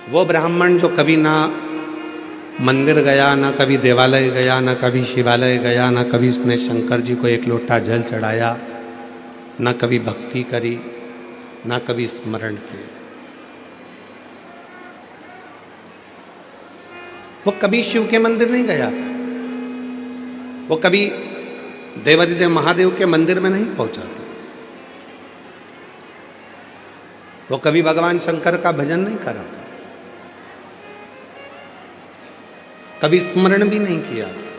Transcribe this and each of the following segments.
वो ब्राह्मण जो कभी ना मंदिर गया, ना कभी देवालय गया, ना कभी शिवालय गया, ना कभी उसने शंकर जी को एक लोटा जल चढ़ाया, ना कभी भक्ति करी, ना कभी स्मरण किया, वो कभी शिव के मंदिर नहीं गया था, वो कभी देवादिदेव महादेव के मंदिर में नहीं पहुंचा था, वो कभी भगवान शंकर का भजन नहीं करा था, कभी स्मरण भी नहीं किया था।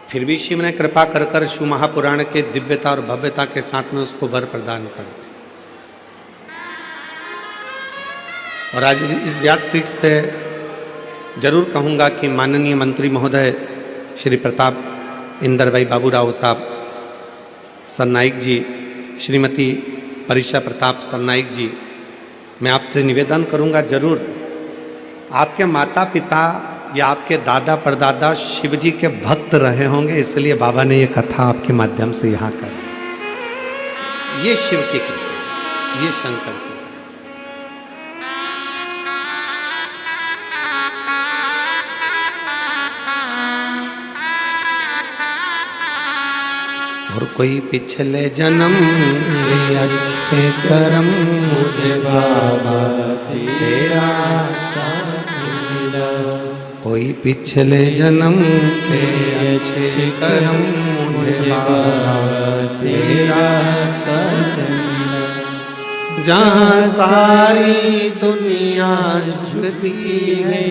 फिर भी शिव ने कृपा कर कर शिव महापुराण के दिव्यता और भव्यता के साथ में उसको वर प्रदान कर दिया। और आज इस व्यासपीठ से जरूर कहूंगा कि माननीय मंत्री महोदय श्री प्रताप इंदर भाई बाबूराव साहब सरनाइक जी, श्रीमती परीक्षा प्रताप सरनाइक जी, मैं आपसे निवेदन करूंगा, जरूर आपके माता पिता या आपके दादा परदादा शिव जी के भक्त रहे होंगे, इसलिए बाबा ने ये कथा आपके माध्यम से यहाँ कर। ये शिव की कृपा, ये शंकर की। और कोई पिछले जन्म के अच्छे कर्म मुझे बाबा तेरा साथ मिला, कोई पिछले जन्म के अच्छे कर्म मुझे बाबा तेरा साथ मिला, जहाँ सारी दुनिया झुकती है,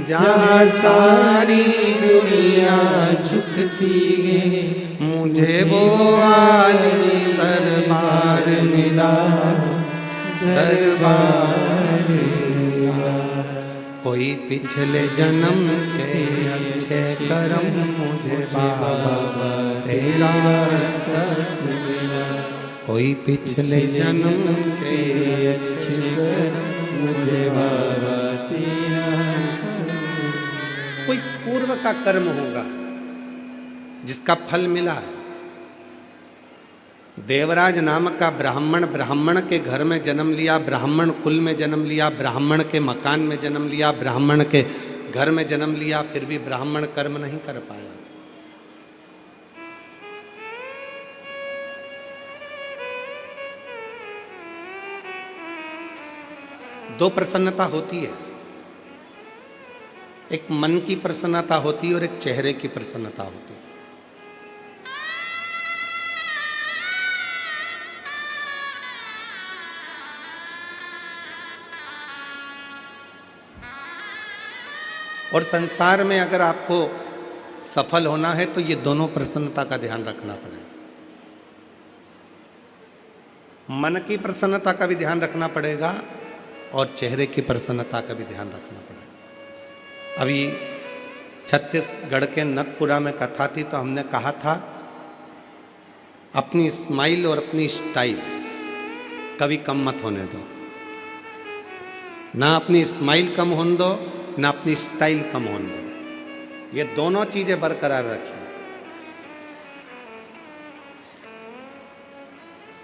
जहाँ सारी दुनिया झुकती है, मुझे वो आली दरबार मिला, दरबार मिला, कोई पिछले जन्म के अच्छे कर्म मुझे बाबा तेरा साथ मिला, कोई पिछले जन्म के अच्छे कर्म मुझे बाबा तेरा साथ मिला। कोई पूर्व का कर्म होगा जिसका फल मिला है। देवराज नाम का ब्राह्मण के घर में जन्म लिया, ब्राह्मण कुल में जन्म लिया, ब्राह्मण के मकान में जन्म लिया, ब्राह्मण के घर में जन्म लिया, फिर भी ब्राह्मण कर्म नहीं कर पाया। दो प्रसन्नता होती है, एक मन की प्रसन्नता होती है और एक चेहरे की प्रसन्नता होती है। और संसार में अगर आपको सफल होना है तो ये दोनों प्रसन्नता का ध्यान रखना पड़ेगा। मन की प्रसन्नता का भी ध्यान रखना पड़ेगा और चेहरे की प्रसन्नता का भी ध्यान रखना पड़ेगा। अभी छत्तीसगढ़ के नगपुरा में कथा थी तो हमने कहा था अपनी स्माइल और अपनी स्टाइल कभी कम मत होने दो, ना अपनी स्माइल कम होने दो, ना अपनी स्टाइल कम होने दो, ये दोनों चीजें बरकरार रखिए।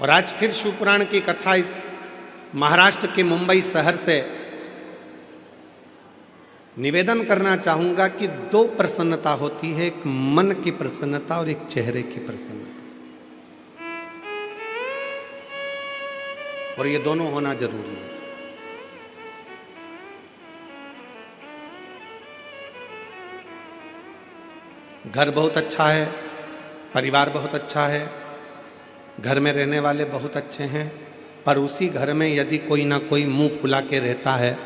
और आज फिर शिवपुराण की कथा इस महाराष्ट्र के मुंबई शहर से निवेदन करना चाहूंगा कि दो प्रसन्नता होती है, एक मन की प्रसन्नता और एक चेहरे की प्रसन्नता, और ये दोनों होना जरूरी है। घर बहुत अच्छा है, परिवार बहुत अच्छा है, घर में रहने वाले बहुत अच्छे हैं, पर उसी घर में यदि कोई ना कोई मुंह फुला के रहता है,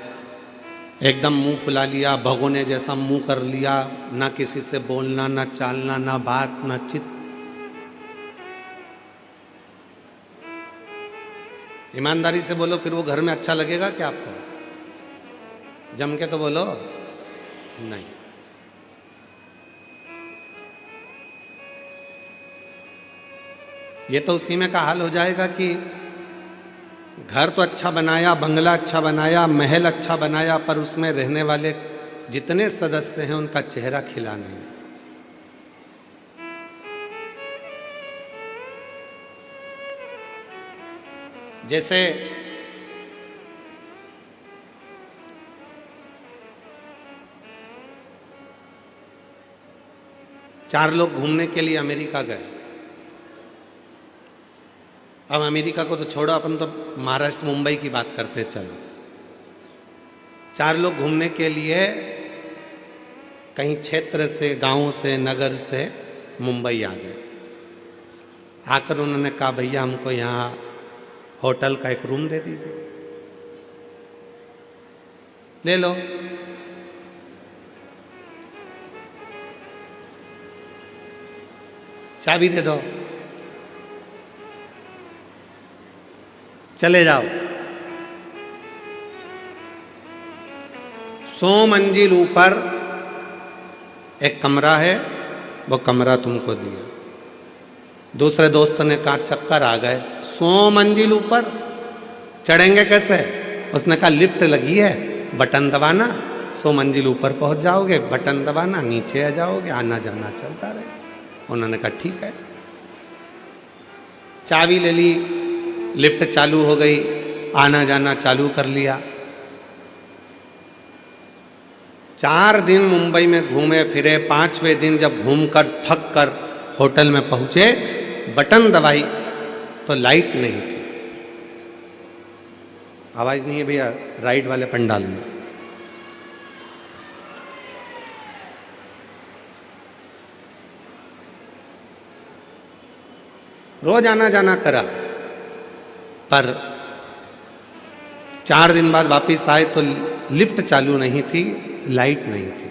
एकदम मुंह फुला लिया, भगोने जैसा मुंह कर लिया, ना किसी से बोलना, ना चालना, ना बात, ना चित, ईमानदारी से बोलो फिर वो घर में अच्छा लगेगा क्या आपको? जम के तो बोलो नहीं। ये तो उसी में का हाल हो जाएगा कि घर तो अच्छा बनाया, बंगला अच्छा बनाया, महल अच्छा बनाया, पर उसमें रहने वाले जितने सदस्य हैं उनका चेहरा खिला नहीं। जैसे चार लोग घूमने के लिए अमेरिका गए। अब अमेरिका को तो छोड़ो, अपन तो महाराष्ट्र मुंबई की बात करते चलो। चार लोग घूमने के लिए कहीं क्षेत्र से, गांव से, नगर से मुंबई आ गए। आकर उन्होंने कहा भैया हमको यहाँ होटल का एक रूम दे दीजिए। ले लो। चाबी दे दो, चले जाओ। 100 मंजिल ऊपर एक कमरा है, वो कमरा तुमको दिया। दूसरे दोस्त ने कहा चक्कर आ गए, 100 मंजिल ऊपर चढ़ेंगे कैसे? उसने कहा लिफ्ट लगी है, बटन दबाना, 100 मंजिल ऊपर पहुंच जाओगे, बटन दबाना, नीचे आ जाओगे, आना जाना चलता रहे। उन्होंने कहा ठीक है। चाबी ले ली, लिफ्ट चालू हो गई, आना जाना चालू कर लिया। 4 दिन मुंबई में घूमे फिरे। 5वें दिन जब घूमकर थक कर होटल में पहुंचे, बटन दबाई तो लाइट नहीं थी। आवाज नहीं है भैया राइट वाले पंडाल में। रोज आना जाना करा, पर 4 दिन बाद वापस आए तो लिफ्ट चालू नहीं थी, लाइट नहीं थी।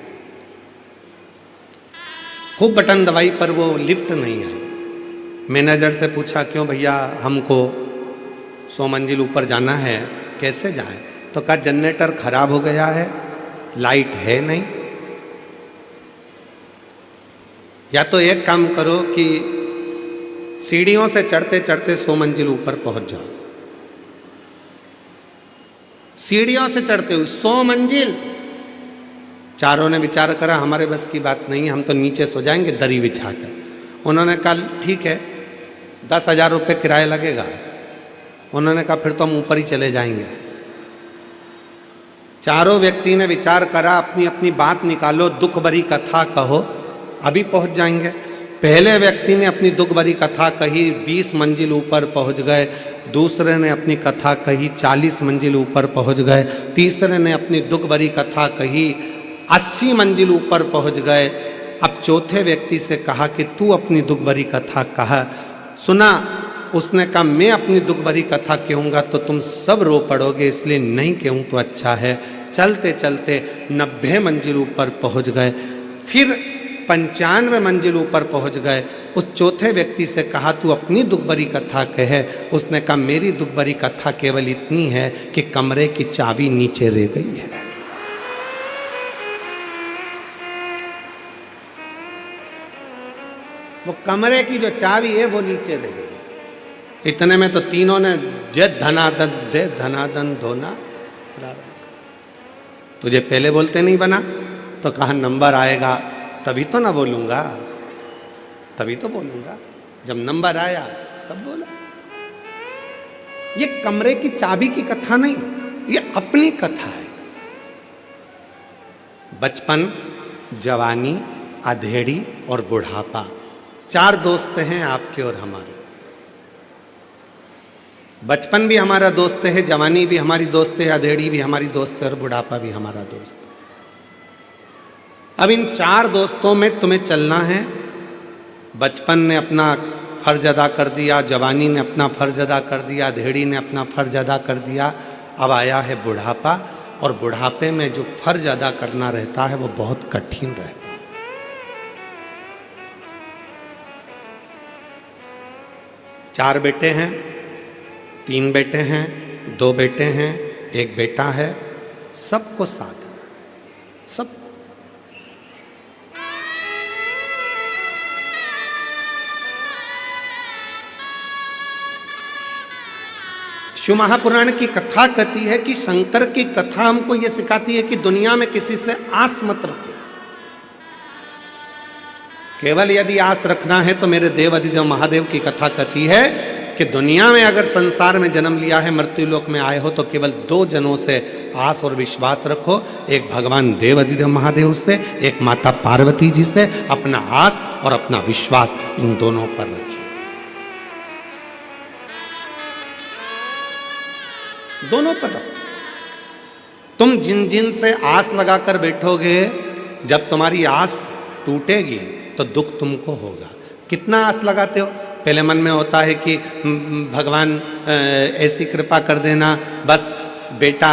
खूब बटन दबाई पर वो लिफ्ट नहीं आई। मैनेजर से पूछा क्यों भैया, हमको 100 मंजिल ऊपर जाना है, कैसे जाएं? तो कहा जनरेटर खराब हो गया है, लाइट है नहीं। या तो एक काम करो कि सीढ़ियों से चढ़ते चढ़ते 100 मंजिल ऊपर पहुंच जाओ। सीढ़ियों से चढ़ते हुए 100 मंजिल। चारों ने विचार करा हमारे बस की बात नहीं, हम तो नीचे सो जाएंगे दरी बिछा कर। उन्होंने कहा ठीक है, 10,000 रुपये किराया लगेगा। उन्होंने कहा फिर तो हम ऊपर ही चले जाएंगे। चारों व्यक्ति ने विचार करा, अपनी अपनी बात निकालो, दुख भरी कथा कहो, अभी पहुंच जाएंगे। पहले व्यक्ति ने अपनी दुख भरी कथा कही, 20 मंजिल ऊपर पहुंच गए। दूसरे ने अपनी कथा कही, 40 मंजिल ऊपर पहुंच गए। तीसरे ने अपनी दुख भरी कथा कही, 80 मंजिल ऊपर पहुंच गए। अब चौथे व्यक्ति से कहा कि तू अपनी दुख भरी कथा कहा। सुना, उसने कहा मैं अपनी दुख भरी कथा कहूँगा तो तुम सब रो पड़ोगे, इसलिए नहीं कहूँ तो अच्छा है। चलते चलते 90 मंजिल ऊपर पहुंच गए। फिर 95 मंजिल ऊपर पहुंच गए। उस चौथे व्यक्ति से कहा तू अपनी दुख भरी कथा कहे। उसने कहा मेरी दुख भरी कथा केवल इतनी है कि कमरे की चाबी नीचे रह गई है। वो कमरे की जो चाबी है वो नीचे रह गई। इतने में तो तीनों ने जय धनादन दे धनादन धोना। तुझे पहले बोलते नहीं बना? तो कहा नंबर आएगा तभी तो ना बोलूंगा, तभी तो बोलूंगा। जब नंबर आया तब बोला। ये कमरे की चाबी की कथा नहीं, ये अपनी कथा है। बचपन, जवानी, अधेड़ी और बुढ़ापा, 4 दोस्त हैं आपके और हमारे। बचपन भी हमारा दोस्त है, जवानी भी हमारी दोस्त है, अधेड़ी भी हमारी दोस्त है और बुढ़ापा भी हमारा दोस्त है। अब इन 4 दोस्तों में तुम्हें चलना है। बचपन ने अपना फर्ज अदा कर दिया, जवानी ने अपना फर्ज अदा कर दिया, अधेड़ी ने अपना फर्ज अदा कर दिया। अब आया है बुढ़ापा, और बुढ़ापे में जो फर्ज अदा करना रहता है वो बहुत कठिन रहता है। 4 बेटे हैं, 3 बेटे हैं, 2 बेटे हैं, 1 बेटा है, सबको साथ सब। शिव महापुराण की कथा कहती है कि शंकर की कथा हमको यह सिखाती है कि दुनिया में किसी से आस मत रखो। केवल यदि आस रखना है तो मेरे देव अधिदेव महादेव की कथा कहती है कि दुनिया में अगर संसार में जन्म लिया है, मृत्यु लोक में आए हो, तो केवल दो जनों से आस और विश्वास रखो। एक भगवान देव अधिदेव महादेव से, एक माता पार्वती जी से। अपना आस और अपना विश्वास इन दोनों पर रखिए, दोनों पर रखो। तुम जिन जिन से आस लगाकर बैठोगे, जब तुम्हारी आस टूटेगी तो दुख तुमको होगा। कितना आस लगाते हो? पहले मन में होता है कि भगवान ऐसी कृपा कर देना, बस बेटा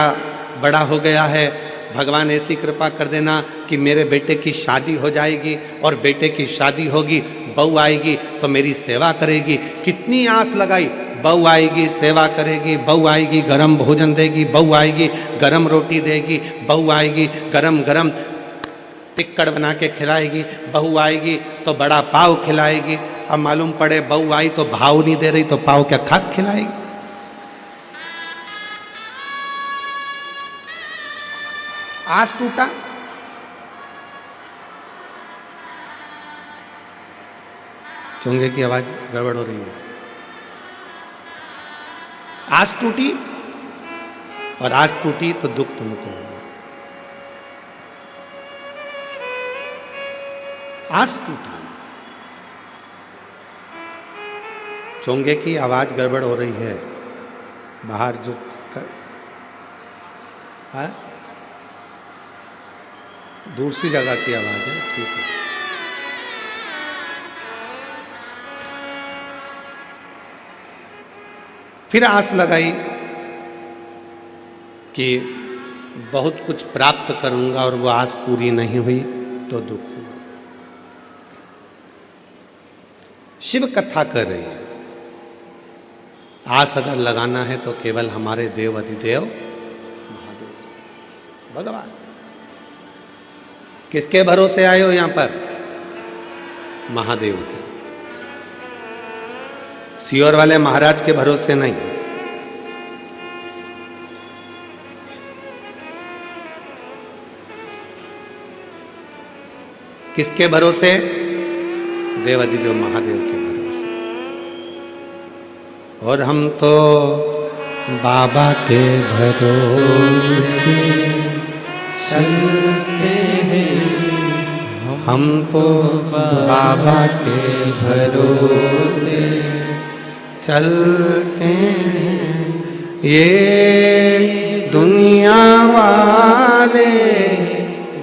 बड़ा हो गया है, भगवान ऐसी कृपा कर देना कि मेरे बेटे की शादी हो जाएगी, और बेटे की शादी होगी, बहू आएगी तो मेरी सेवा करेगी। कितनी आस लगाई, बहू आएगी सेवा करेगी, बहू आएगी गरम भोजन देगी, बहू आएगी गरम रोटी देगी, बहू आएगी गरम गरम टिक्कड़ बना के खिलाएगी, बहू आएगी तो बड़ा पाव खिलाएगी। अब मालूम पड़े बहू आई तो भाव नहीं दे रही, तो पाव क्या खाक खिलाएगी? आस टूटा, चोंगे की आवाज गड़बड़ हो रही है। आस टूटी, और आस टूटी तो दुख तुमको होगा। आस टूटी, चोंगे की आवाज गड़बड़ हो रही है, बाहर जो कर दूर सी जगह की आवाज है, ठीक है। फिर आस लगाई कि बहुत कुछ प्राप्त करूंगा, और वो आस पूरी नहीं हुई तो दुख हुआ। शिव कथा कर रही है, आस अगर लगाना है तो केवल हमारे देव अधिदेव महादेव से, भगवान। किसके भरोसे आए हो यहां पर? महादेव के, सियोर वाले महाराज के भरोसे नहीं। किसके भरोसे? देव अधिदेव महादेव के भरोसे। और हम तो बाबा के भरोसे चलते हैं, हम तो बाबा के भरोसे चलते हैं। ये दुनिया वाले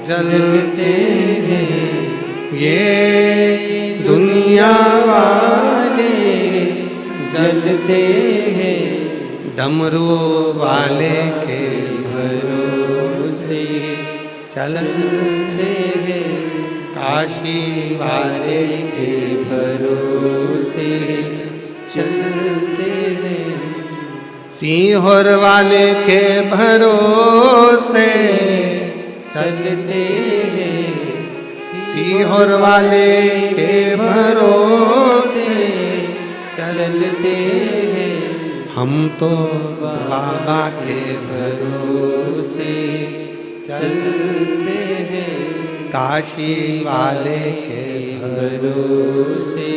जलते हैं, ये दुनिया वाले जलते हैं। डमरू वाले के भरोसे चलते हैं, काशी वाले के भरोसे चलते हैं, सीहोर वाले के भरोसे चलते हैं, सीहोर वाले के भरोसे चलते हैं। हम तो बाबा के भरोसे चलते हैं, काशी वाले के भरोसे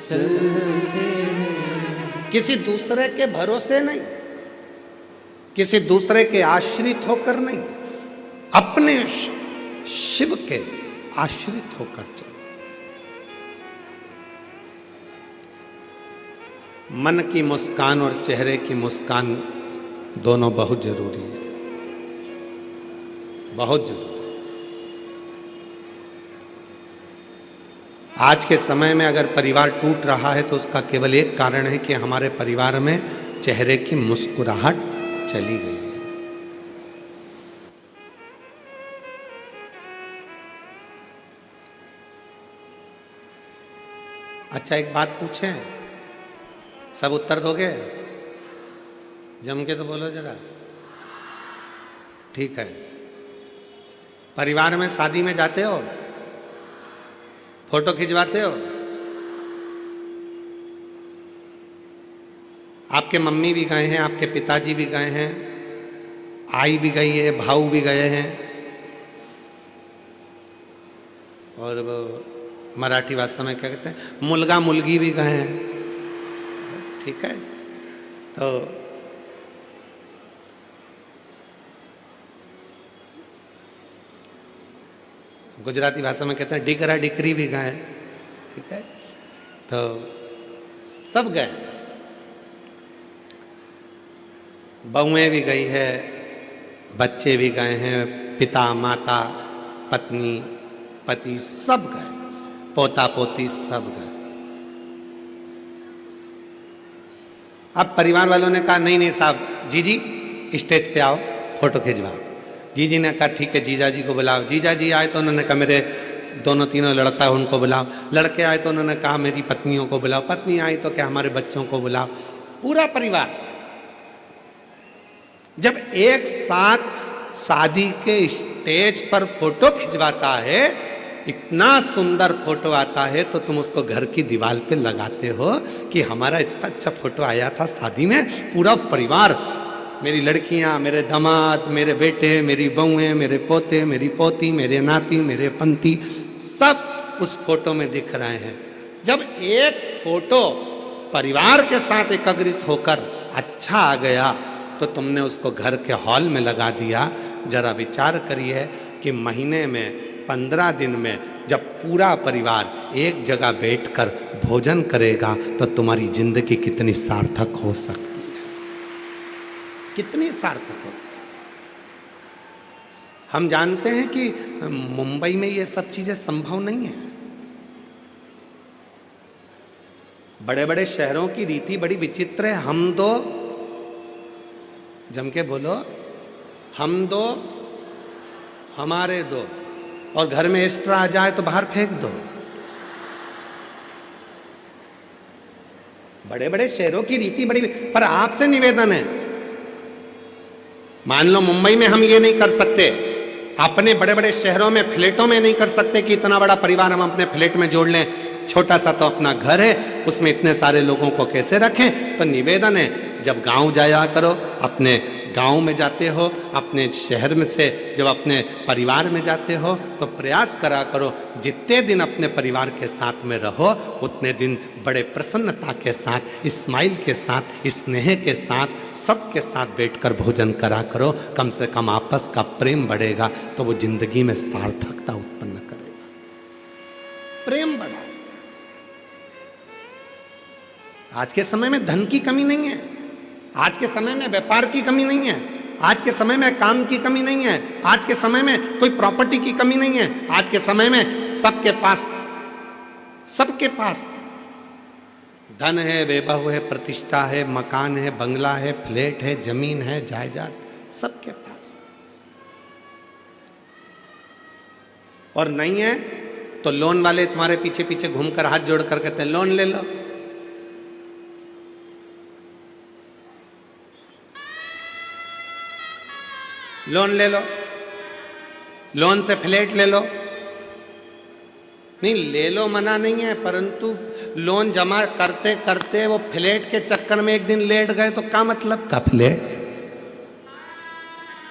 चलते हैं। किसी दूसरे के भरोसे नहीं, किसी दूसरे के आश्रित होकर नहीं, अपने शिव के आश्रित होकर चल। मन की मुस्कान और चेहरे की मुस्कान दोनों बहुत जरूरी है, बहुत जरूरी। आज के समय में अगर परिवार टूट रहा है तो उसका केवल एक कारण है कि हमारे परिवार में चेहरे की मुस्कुराहट चली गई है। अच्छा, एक बात पूछें, सब उत्तर दोगे? जम के तो बोलो जरा। ठीक है, परिवार में शादी में जाते हो, फोटो खिंचवाते हो? आपके मम्मी भी गए हैं, आपके पिताजी भी गए हैं, आई भी गई है, भाऊ भी गए हैं, और वो मराठी भाषा में क्या कहते हैं, मुलगा मुलगी भी गए हैं। ठीक है। तो गुजराती भाषा में कहते हैं डिगरा डिकरी भी गए, ठीक है। तो सब गए, बहुएं भी गई है, बच्चे भी गए हैं, पिता माता पत्नी पति सब गए, पोता पोती सब गए। अब परिवार वालों ने कहा नहीं नहीं साहब, जीजी स्टेज पे आओ, फोटो खिंचवाओ। जीजी ने कहा ठीक है, जीजा जी को बुलाओ। जीजा जी आए तो उन्होंने कहा मेरे दोनों तीनों लड़का है उनको बुलाओ। लड़के आए तो उन्होंने कहा मेरी पत्नियों को बुलाओ। पत्नी आई तो क्या हमारे बच्चों को बुलाओ। पूरा परिवार जब एक साथ शादी के स्टेज पर फोटो खिंचवाता है, इतना सुंदर फोटो आता है, तो तुम उसको घर की दीवार पे लगाते हो कि हमारा इतना अच्छा फोटो आया था शादी में। पूरा परिवार, मेरी लड़कियां, मेरे दामाद, मेरे बेटे, मेरी बहुएं, मेरे पोते, मेरी पोती, मेरे नाती, मेरे पंती, सब उस फोटो में दिख रहे हैं। जब एक फोटो परिवार के साथ एकत्रित होकर अच्छा आ गया तो तुमने उसको घर के हॉल में लगा दिया। जरा विचार करिए कि महीने में 15 दिन में जब पूरा परिवार एक जगह बैठकर भोजन करेगा तो तुम्हारी जिंदगी कितनी सार्थक हो सकती है, कितनी सार्थक हो सकती है। हम जानते हैं कि मुंबई में ये सब चीजें संभव नहीं है। बड़े बड़े शहरों की रीति बड़ी विचित्र है। हम दो, जम के बोलो, हम दो हमारे दो, और घर में एक्स्ट्रा आ जाए तो बाहर फेंक दो। बड़े बड़े शहरों की रीति बड़ी, पर आपसे निवेदन है, मान लो मुंबई में हम ये नहीं कर सकते, अपने बड़े बड़े शहरों में फ्लैटों में नहीं कर सकते कि इतना बड़ा परिवार हम अपने फ्लैट में जोड़ लें। छोटा सा तो अपना घर है, उसमें इतने सारे लोगों को कैसे रखें। तो निवेदन है, जब गांव जाया करो, अपने गांव में जाते हो, अपने शहर में से जब अपने परिवार में जाते हो, तो प्रयास करा करो जितने दिन अपने परिवार के साथ में रहो उतने दिन बड़े प्रसन्नता के साथ, स्माइल के साथ, स्नेह के साथ, सबके साथ बैठकर भोजन करा करो। कम से कम आपस का प्रेम बढ़ेगा तो वो जिंदगी में सार्थकता उत्पन्न करेगा। प्रेम बढ़ा। आज के समय में धन की कमी नहीं है, आज के समय में व्यापार की कमी नहीं है, आज के समय में काम की कमी नहीं है, आज के समय में कोई प्रॉपर्टी की कमी नहीं है। आज के समय में सबके पास धन है, वैभव है, प्रतिष्ठा है, मकान है, बंगला है, फ्लैट है, जमीन है, जायदाद, सबके पास। और नहीं है तो लोन वाले तुम्हारे पीछे पीछे घूमकर हाथ जोड़ कर कहते हैं लोन ले लो। लोन ले लो, लोन से फ्लैट ले लो। नहीं, ले लो मना नहीं है, परंतु लोन जमा करते करते वो फ्लैट के चक्कर में एक दिन लेट गए तो क्या मतलब का फ्लैट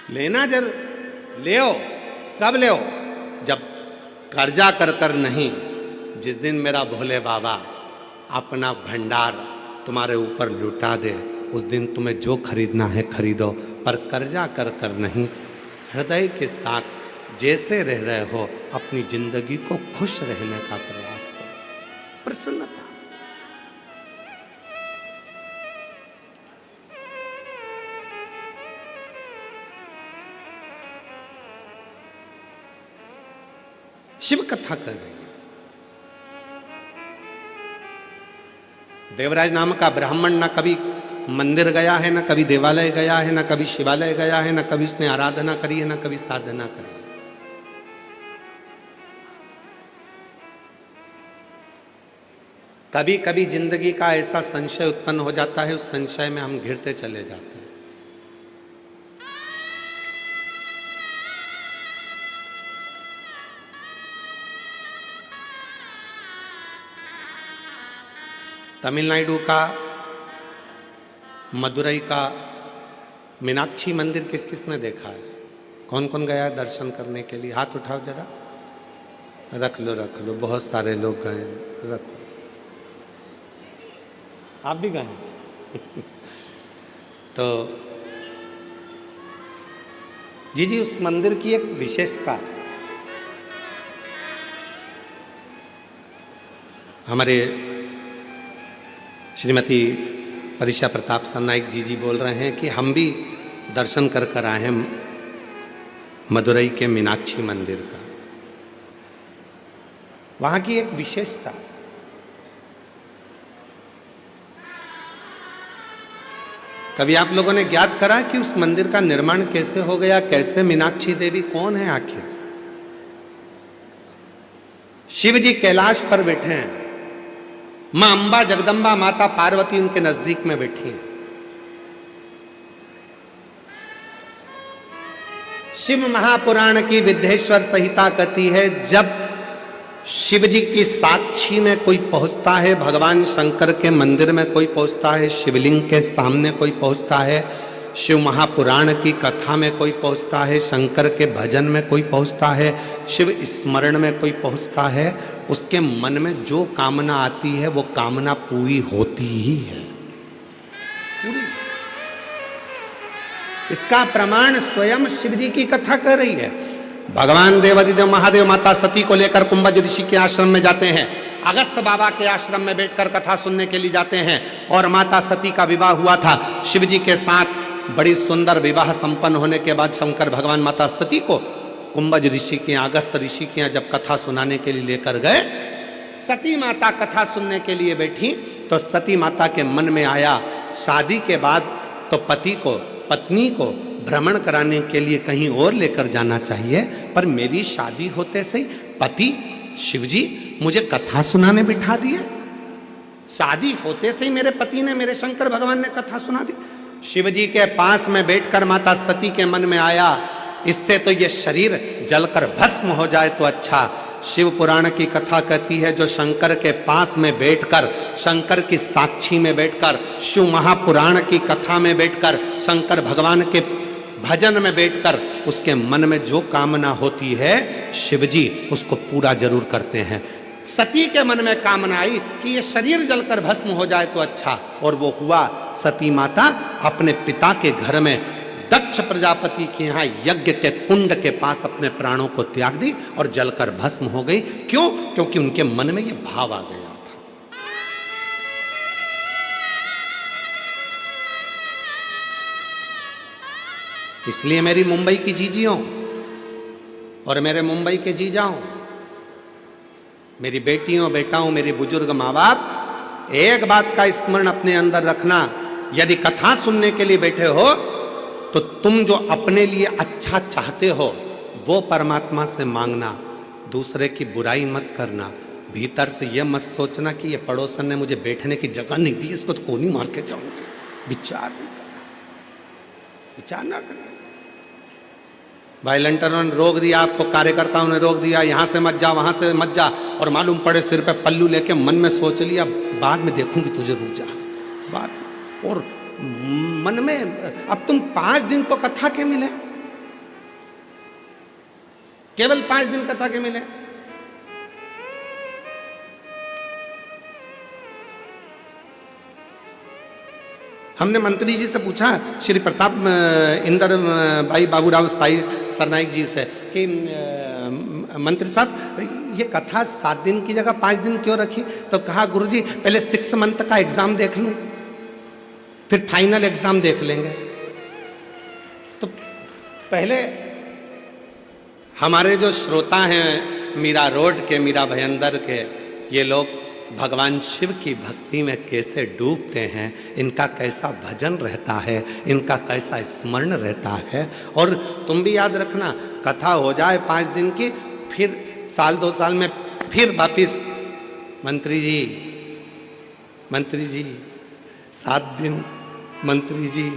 लेना। जरूर ले, कब ले, जब कर्जा कर कर नहीं, जिस दिन मेरा भोले बाबा अपना भंडार तुम्हारे ऊपर लुटा दे, उस दिन तुम्हें जो खरीदना है खरीदो, पर कर्जा कर कर नहीं। हृदय के साथ जैसे रह रहे हो अपनी जिंदगी को खुश रहने का प्रयास करो। प्रसन्नता। शिव कथा कर रही है। देवराज नाम का ब्राह्मण न कभी मंदिर गया है, न कभी देवालय गया है, न कभी शिवालय गया है, न कभी उसने आराधना करी है, न कभी साधना करी है। कभी कभी जिंदगी का ऐसा संशय उत्पन्न हो जाता है, उस संशय में हम घिरते चले जाते हैं। तमिलनाडु का, मदुरई का मीनाक्षी मंदिर किस किस ने देखा है? कौन कौन गया है दर्शन करने के लिए? हाथ उठाओ जरा। रख लो रख लो, बहुत सारे लोग गए। रखो, आप भी गए? तो जी उस मंदिर की एक विशेषता, हमारे श्रीमती परिशा प्रताप सरनाइक जी बोल रहे हैं कि हम भी दर्शन कर आए हैं मदुरई के मीनाक्षी मंदिर का। वहां की एक विशेषता, कभी आप लोगों ने ज्ञात करा कि उस मंदिर का निर्माण कैसे हो गया, कैसे मीनाक्षी देवी कौन है आखिर? शिव जी कैलाश पर बैठे हैं, मां अंबा जगदंबा माता पार्वती उनके नजदीक में बैठी हैं। शिव महापुराण की विद्येश्वर संहिता कहती है, जब शिव जी की साक्षी में कोई पहुंचता है, भगवान शंकर के मंदिर में कोई पहुंचता है, शिवलिंग के सामने कोई पहुंचता है, शिव महापुराण की कथा में कोई पहुंचता है, शंकर के भजन में कोई पहुंचता है, शिव स्मरण में कोई पहुंचता है, उसके मन में जो कामना आती है वो कामना पूरी होती ही है। पूरी। इसका प्रमाण स्वयं शिव जी की कथा कर रही है। भगवान देवादिदेव महादेव माता सती को लेकर कुंभज ऋषि के आश्रम में जाते हैं, अगस्त बाबा के आश्रम में बैठकर कथा सुनने के लिए जाते हैं। और माता सती का विवाह हुआ था शिव जी के साथ। बड़ी सुंदर विवाह संपन्न होने के बाद शंकर भगवान माता सती को कुंभज ऋषि के यहाँ, अगस्त ऋषि के यहाँ जब कथा सुनाने के लिए लेकर गए, सती माता कथा सुनने के लिए बैठी तो सती माता के मन में आया, शादी के बाद तो पति को, पत्नी को भ्रमण कराने के लिए कहीं और लेकर जाना चाहिए, पर मेरी शादी होते से पति शिवजी मुझे कथा सुनाने बिठा दिए। शादी होते से ही मेरे पति ने, मेरे शंकर भगवान ने कथा सुना दी। शिवजी के पास में बैठकर माता सती के मन में आया, इससे तो ये शरीर जलकर भस्म हो जाए तो अच्छा। शिव पुराण की कथा कहती है, जो शंकर के पास में बैठकर, शंकर की साक्षी में बैठकर, शिव महापुराण की कथा में बैठकर, शंकर भगवान के भजन में बैठकर उसके मन में जो कामना होती है शिवजी उसको पूरा जरूर करते हैं। सती के मन में कामना आई कि ये शरीर जलकर भस्म हो जाए तो अच्छा, और वो हुआ। सती माता अपने पिता के घर में दक्ष प्रजापति के यहाँ यज्ञ के कुंड के पास अपने प्राणों को त्याग दी और जलकर भस्म हो गई। क्यों? क्योंकि उनके मन में ये भाव आ गया था। इसलिए मेरी मुंबई की जीजियों और मेरे मुंबई के जीजाओं, मेरी बेटियों बेटाओं, मेरी बुजुर्ग माँ बाप, एक बात का स्मरण अपने अंदर रखना, यदि कथा सुनने के लिए बैठे हो तो तुम जो अपने लिए अच्छा चाहते हो वो परमात्मा से मांगना, दूसरे की बुराई मत करना। भीतर से यह मत सोचना कि ये पड़ोसन ने मुझे बैठने की जगह नहीं दी, इसको तो कोनी मार के जाऊंगी। विचार नहीं करना, विचार ना करना। वायलेंटरों ने रोक दिया, आपको कार्यकर्ताओं ने रोक दिया, यहाँ से मत जा, वहाँ से मत जा, और मालूम पड़े सिर पे पल्लू लेके मन में सोच लिया बाद में देखूंगी तुझे, रुक जा बाद में। और मन में अब तुम 5 दिन तो कथा के मिले, केवल 5 दिन कथा के मिले। हमने मंत्री जी से पूछा, श्री प्रताप इंदर भाई बाबूराव साई सरनाइक जी से, कि मंत्री साहब ये कथा 7 दिन की जगह 5 दिन क्यों रखी? तो कहा गुरुजी पहले 6 मंथ का एग्जाम देख लूं, फिर फाइनल एग्जाम देख लेंगे। तो पहले हमारे जो श्रोता हैं मीरा रोड के, मीरा भयंदर के, ये लोग भगवान शिव की भक्ति में कैसे डूबते हैं, इनका कैसा भजन रहता है, इनका कैसा स्मरण रहता है। और तुम भी याद रखना, कथा हो जाए 5 दिन की, फिर साल 2 साल में फिर वापिस मंत्री जी 7 दिन, मंत्री जी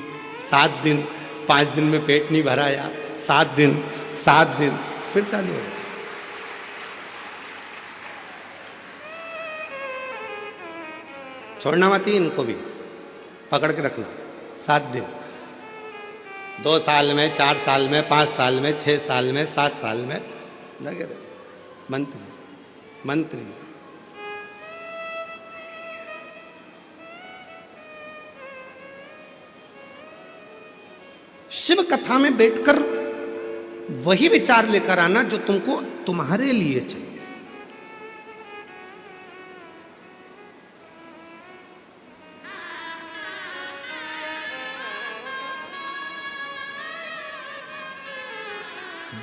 7 दिन, 5 दिन में पेट नहीं भराया, 7 दिन फिर चालू हो। छोड़ना मत ही इनको भी, पकड़ के रखना। 7 दिन, 2 साल में, 4 साल में, 5 साल में, 6 साल में, 7 साल में लगे रहे मंत्री। शिव कथा में बैठकर वही विचार लेकर आना जो तुमको तुम्हारे लिए चाहिए।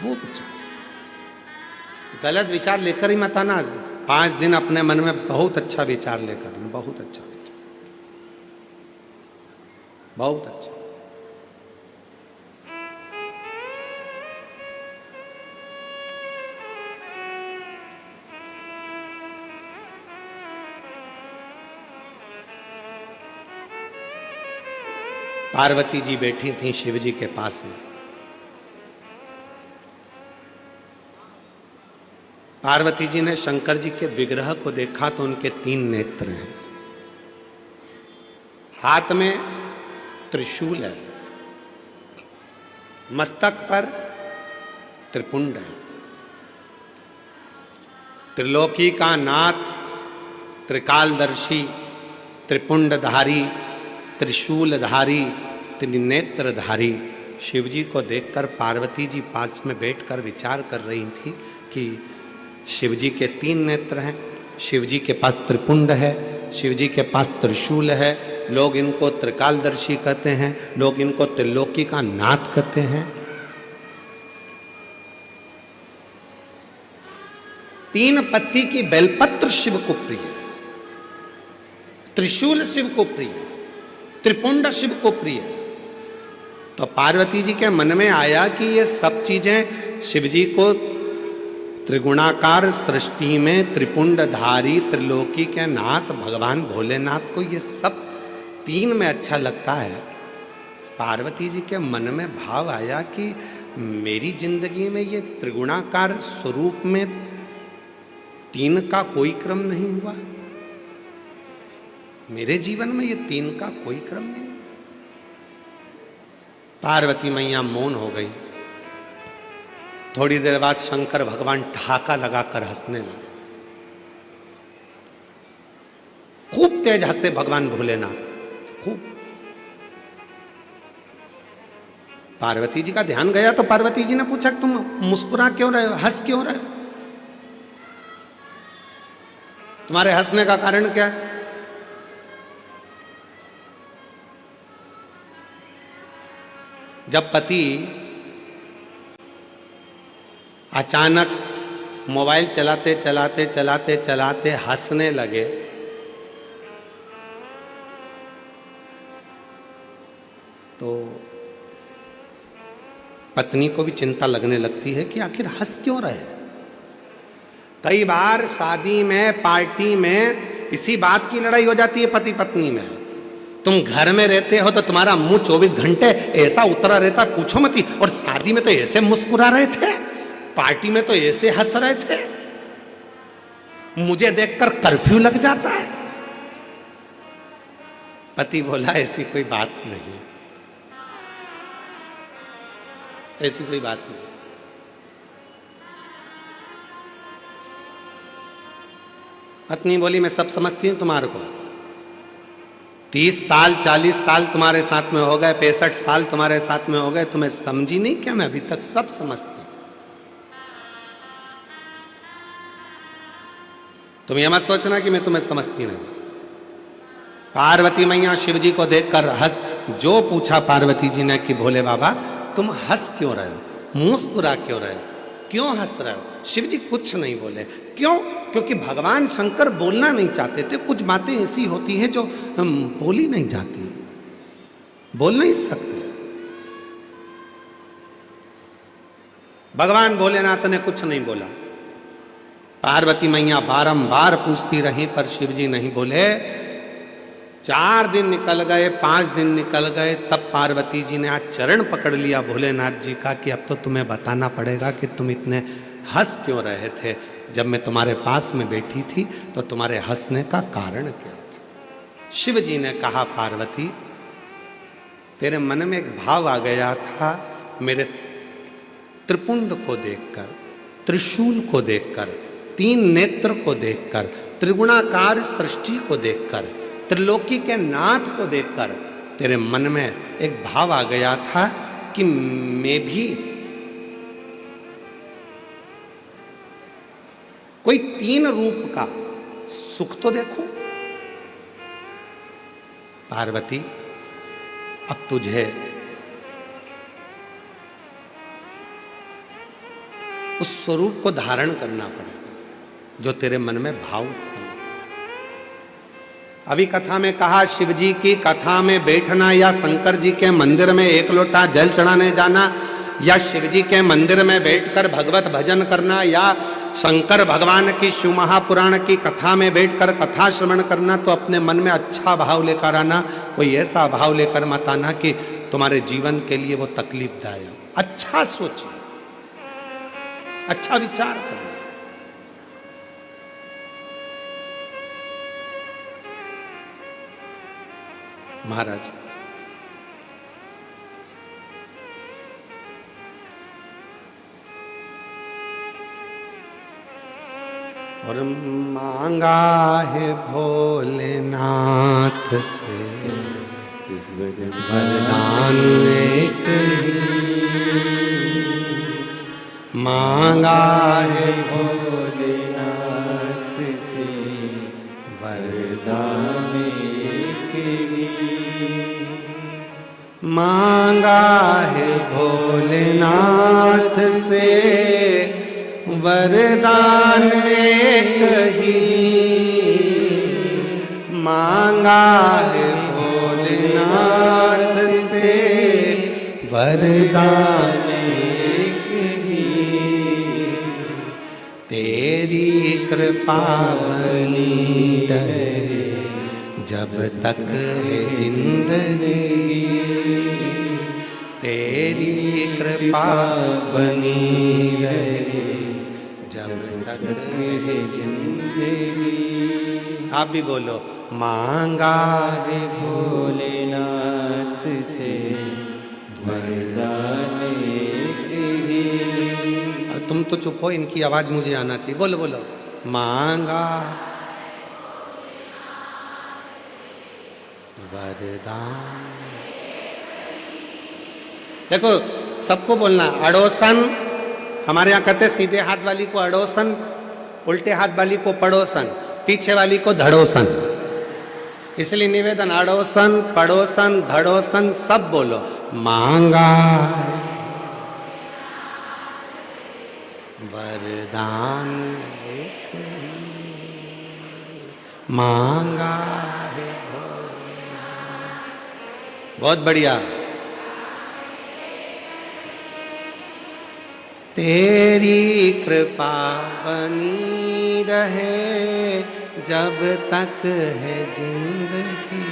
वो विचार, गलत विचार लेकर ही मत आना। 5 दिन अपने मन में बहुत अच्छा विचार लेकर, बहुत अच्छा विचार, बहुत अच्छा। पार्वती जी बैठी थी शिव जी के पास में। पार्वती जी ने शंकर जी के विग्रह को देखा तो उनके 3 नेत्र हैं, हाथ में त्रिशूल है, मस्तक पर त्रिपुंड है, त्रिलोकी का नाथ, त्रिकालदर्शी, त्रिपुंडधारी, त्रिशूलधारी, त्रिनेत्रधारी शिवजी को देखकर पार्वती जी पास में बैठकर विचार कर रही थी कि शिवजी के 3 नेत्र हैं, शिवजी के पास त्रिपुंड है, शिवजी के पास त्रिशूल है, लोग इनको त्रिकालदर्शी कहते हैं, लोग इनको त्रिलोकी का नाथ कहते हैं। 3 पत्ती की बेलपत्र शिव को प्रिय है, त्रिशूल शिव को प्रिय है, त्रिपुंड शिव को प्रिय है। तो पार्वती जी के मन में आया कि ये सब चीजें शिवजी को त्रिगुणाकार सृष्टि में त्रिपुंडधारी त्रिलोकी के नाथ भगवान भोलेनाथ को ये सब 3 में अच्छा लगता है। पार्वती जी के मन में भाव आया कि मेरी जिंदगी में ये त्रिगुणाकार स्वरूप में 3 का कोई क्रम नहीं हुआ, मेरे जीवन में ये 3 का कोई क्रम नहीं। पार्वती मैया मौन हो गई। थोड़ी देर बाद शंकर भगवान ठहाका लगाकर हंसने लगे, खूब तेज हंसे भगवान भोलेनाथ, खूब। पार्वती जी का ध्यान गया तो पार्वती जी ने पूछा तुम मुस्कुरा क्यों रहे हो, हंस क्यों रहे हो, तुम्हारे हंसने का कारण क्या है? जब पति अचानक मोबाइल चलाते चलाते चलाते चलाते हंसने लगे तो पत्नी को भी चिंता लगने लगती है कि आखिर हंस क्यों रहे। कई बार शादी में, पार्टी में इसी बात की लड़ाई हो जाती है पति पत्नी में। तुम घर में रहते हो तो तुम्हारा मुंह 24 घंटे ऐसा उतरा रहता पूछो मत, और शादी में तो ऐसे मुस्कुरा रहे थे, पार्टी में तो ऐसे हंस रहे थे, मुझे देखकर कर्फ्यू लग जाता है। पति बोला ऐसी कोई बात नहीं, ऐसी कोई बात नहीं। पत्नी बोली मैं सब समझती हूं तुम्हारे को, 30 साल 40 साल तुम्हारे साथ में हो गए, 65 साल तुम्हारे साथ में हो गए, तुम्हें समझी नहीं क्या? मैं अभी तक सब समझती हूं। तुम यह मत सोचना कि मैं तुम्हें समझती नहीं। पार्वती मैया शिव जी को देखकर हंस, जो पूछा पार्वती जी ने कि भोले बाबा तुम हंस क्यों रहे हो, मुस्कुरा क्यों रहे हो, क्यों हंस रहे हो? शिव जी कुछ नहीं बोले। क्यों? क्योंकि भगवान शंकर बोलना नहीं चाहते थे। कुछ बातें ऐसी होती हैं जो बोली नहीं जाती, बोल नहीं सकते। भगवान भोलेनाथ ने कुछ नहीं बोला। पार्वती मैया बारंबार पूछती रही पर शिव जी नहीं बोले। 4 दिन निकल गए, 5 दिन निकल गए, तब पार्वती जी ने आज चरण पकड़ लिया भोलेनाथ जी का कि अब तो तुम्हें बताना पड़ेगा कि तुम इतने हंस क्यों रहे थे। जब मैं तुम्हारे पास में बैठी थी तो तुम्हारे हंसने का कारण क्या था? शिव जी ने कहा पार्वती तेरे मन में एक भाव आ गया था मेरे त्रिपुंड को देखकर, त्रिशूल को देखकर, 3 नेत्र को देखकर, त्रिगुणाकार सृष्टि को देखकर, त्रिलोकी के नाथ को देखकर तेरे मन में एक भाव आ गया था कि मैं भी कोई 3 रूप का सुख तो देखो। पार्वती, अब तुझे उस स्वरूप को धारण करना पड़ेगा जो तेरे मन में भाव उत्पन्न। अभी कथा में कहा शिव जी की कथा में बैठना या शंकर जी के मंदिर में 1 लोटा जल चढ़ाने जाना या शिव जी के मंदिर में बैठकर भगवत भजन करना या शंकर भगवान की शिव महापुराण की कथा में बैठकर कथा श्रवण करना, तो अपने मन में अच्छा भाव लेकर आना। कोई ऐसा भाव लेकर मत आना कि तुम्हारे जीवन के लिए वो तकलीफदायक। अच्छा सोचिए, अच्छा विचार करिए। महाराज और मांगा है भोलेनाथ से वरदान एक ही, मांगा है भोलेनाथ से वरदान एक ही, मांगा है भोलेनाथ से वरदान एक ही, मांगा है भोलेनाथ से वरदान एक ही, तेरी कृपा बनी रहे जब तक है जिंदगी, तेरी कृपा बनी रहे जब तक है जिंदगी। आप भी बोलो, मांगा है भोलेनाथ से वरदान एक ही। तुम तो चुप हो, इनकी आवाज मुझे आना चाहिए। बोलो बोलो, मांगा वरदान। देखो सबको बोलना, अड़ोसन, हमारे यहाँ कहते सीधे हाथ वाली को अड़ोसन, उल्टे हाथ वाली को पड़ोसन, पीछे वाली को धड़ोसन। इसलिए निवेदन, अड़ोसन, पड़ोसन, धड़ोसन सब बोलो। मांगा वरदान एक ही, मांगा है भोलेनाथ। बहुत बढ़िया। तेरी कृपा बनी रहे जब तक है जिंदगी,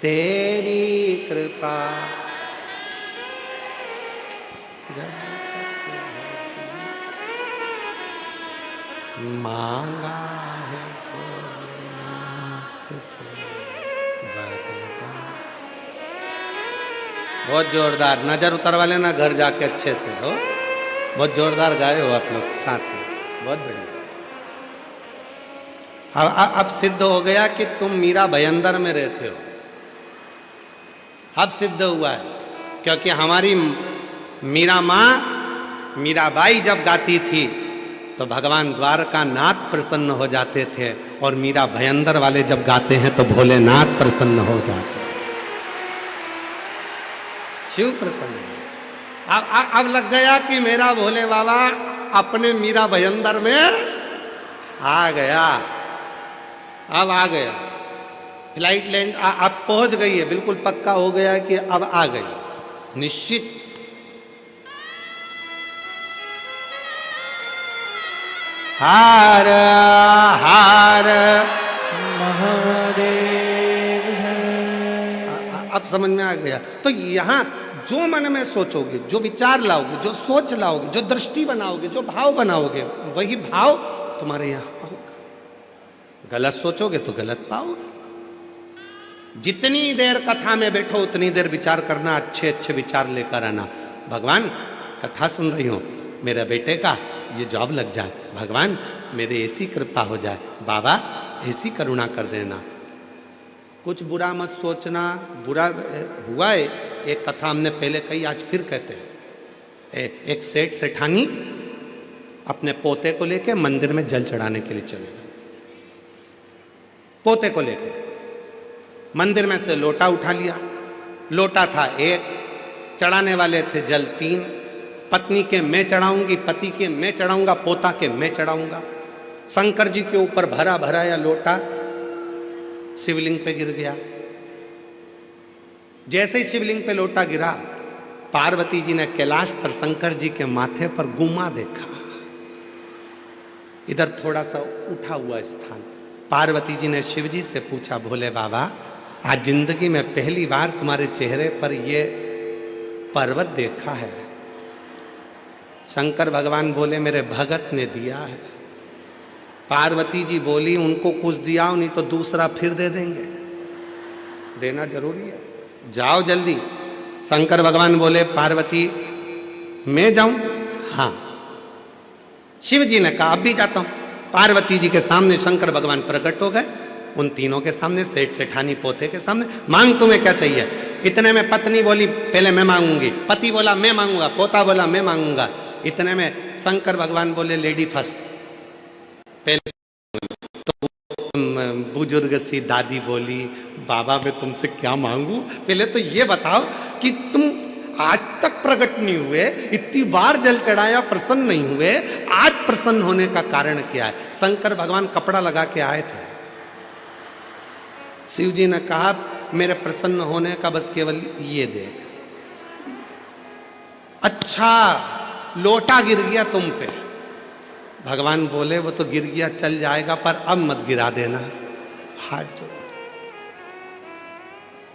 तेरी कृपा जब तक है जिंदगी, मांगा है भोलेनाथ से वरदान। बहुत जोरदार। नजर उतरवा लेना घर जाके अच्छे से। हो बहुत जोरदार गाए हो आप लोग साथ में, बहुत बढ़िया। अब सिद्ध हो गया कि तुम मीरा भयंदर में रहते हो। अब सिद्ध हुआ है, क्योंकि हमारी मीरा माँ मीराबाई जब गाती थी तो भगवान द्वारका नाथ प्रसन्न हो जाते थे, और मीरा भयंदर वाले जब गाते हैं तो भोलेनाथ प्रसन्न हो जाते हैं, शिव प्रसन्न। अब लग गया कि मेरा भोले बाबा अपने मीरा भयंदर में आ गया। अब आ गया, फ्लाइट लैंड अब पहुंच गई है, बिल्कुल पक्का हो गया कि अब आ गई, निश्चित। हार हार महादेव। अब समझ में आ गया। तो यहां जो मन में सोचोगे, जो विचार लाओगे, जो सोच लाओगे, जो दृष्टि बनाओगे, जो भाव बनाओगे, वही भाव तुम्हारे यहां होगा। गलत सोचोगे तो गलत पाओगे। जितनी देर कथा में बैठो उतनी देर विचार करना, अच्छे अच्छे विचार लेकर आना। भगवान कथा सुन रही हूं, मेरे बेटे का ये जॉब लग जाए, भगवान मेरे ऐसी कृपा हो जाए, बाबा ऐसी करुणा कर देना। कुछ बुरा मत सोचना। बुरा हुआ है एक कथा हमने पहले कही, आज फिर कहते हैं। एक सेठ सेठानी अपने पोते को लेके मंदिर में जल चढ़ाने के लिए चले गए। पोते को लेके मंदिर में से लोटा उठा लिया। लोटा था एक, चढ़ाने वाले थे जल 3। पत्नी के मैं चढ़ाऊंगी, पति के मैं चढ़ाऊंगा, पोता के मैं चढ़ाऊंगा। शंकर जी के ऊपर भरा भरा या लोटा शिवलिंग पे गिर गया। जैसे ही शिवलिंग पे लोटा गिरा, पार्वती जी ने कैलाश पर शंकर जी के माथे पर गुम्मा देखा, इधर थोड़ा सा उठा हुआ स्थान। पार्वती जी ने शिव जी से पूछा, भोले बाबा आज जिंदगी में पहली बार तुम्हारे चेहरे पर ये पर्वत देखा है। शंकर भगवान बोले, मेरे भगत ने दिया है। पार्वती जी बोली, उनको कुछ दिया नहीं तो दूसरा फिर दे देंगे, देना जरूरी है, जाओ जल्दी। शंकर भगवान बोले, पार्वती मैं जाऊं? हाँ। शिव जी ने कहा, अब भी जाता हूं। पार्वती जी के सामने शंकर भगवान प्रकट हो गए, उन तीनों के सामने, सेठ सेठानी पोते के सामने। मांग तुम्हें क्या चाहिए? इतने में पत्नी बोली, पहले मैं मांगूंगी। पति बोला मैं मांगूंगा। पोता बोला मैं मांगूंगा। इतने में शंकर भगवान बोले, लेडी फर्स्ट। पहले तो बुजुर्ग सी दादी बोली, बाबा मैं तुमसे क्या मांगू? पहले तो ये बताओ कि तुम आज तक प्रकट नहीं हुए, इतनी बार जल चढ़ाया, प्रसन्न नहीं हुए, आज प्रसन्न होने का कारण क्या है? शंकर भगवान कपड़ा लगा के आए थे। शिव जी ने कहा, मेरे प्रसन्न होने का बस केवल ये देख। अच्छा, लोटा गिर गया तुम पे। भगवान बोले, वो तो गिर गया, चल जाएगा, पर अब मत गिरा देना। हाथ जोड़ो।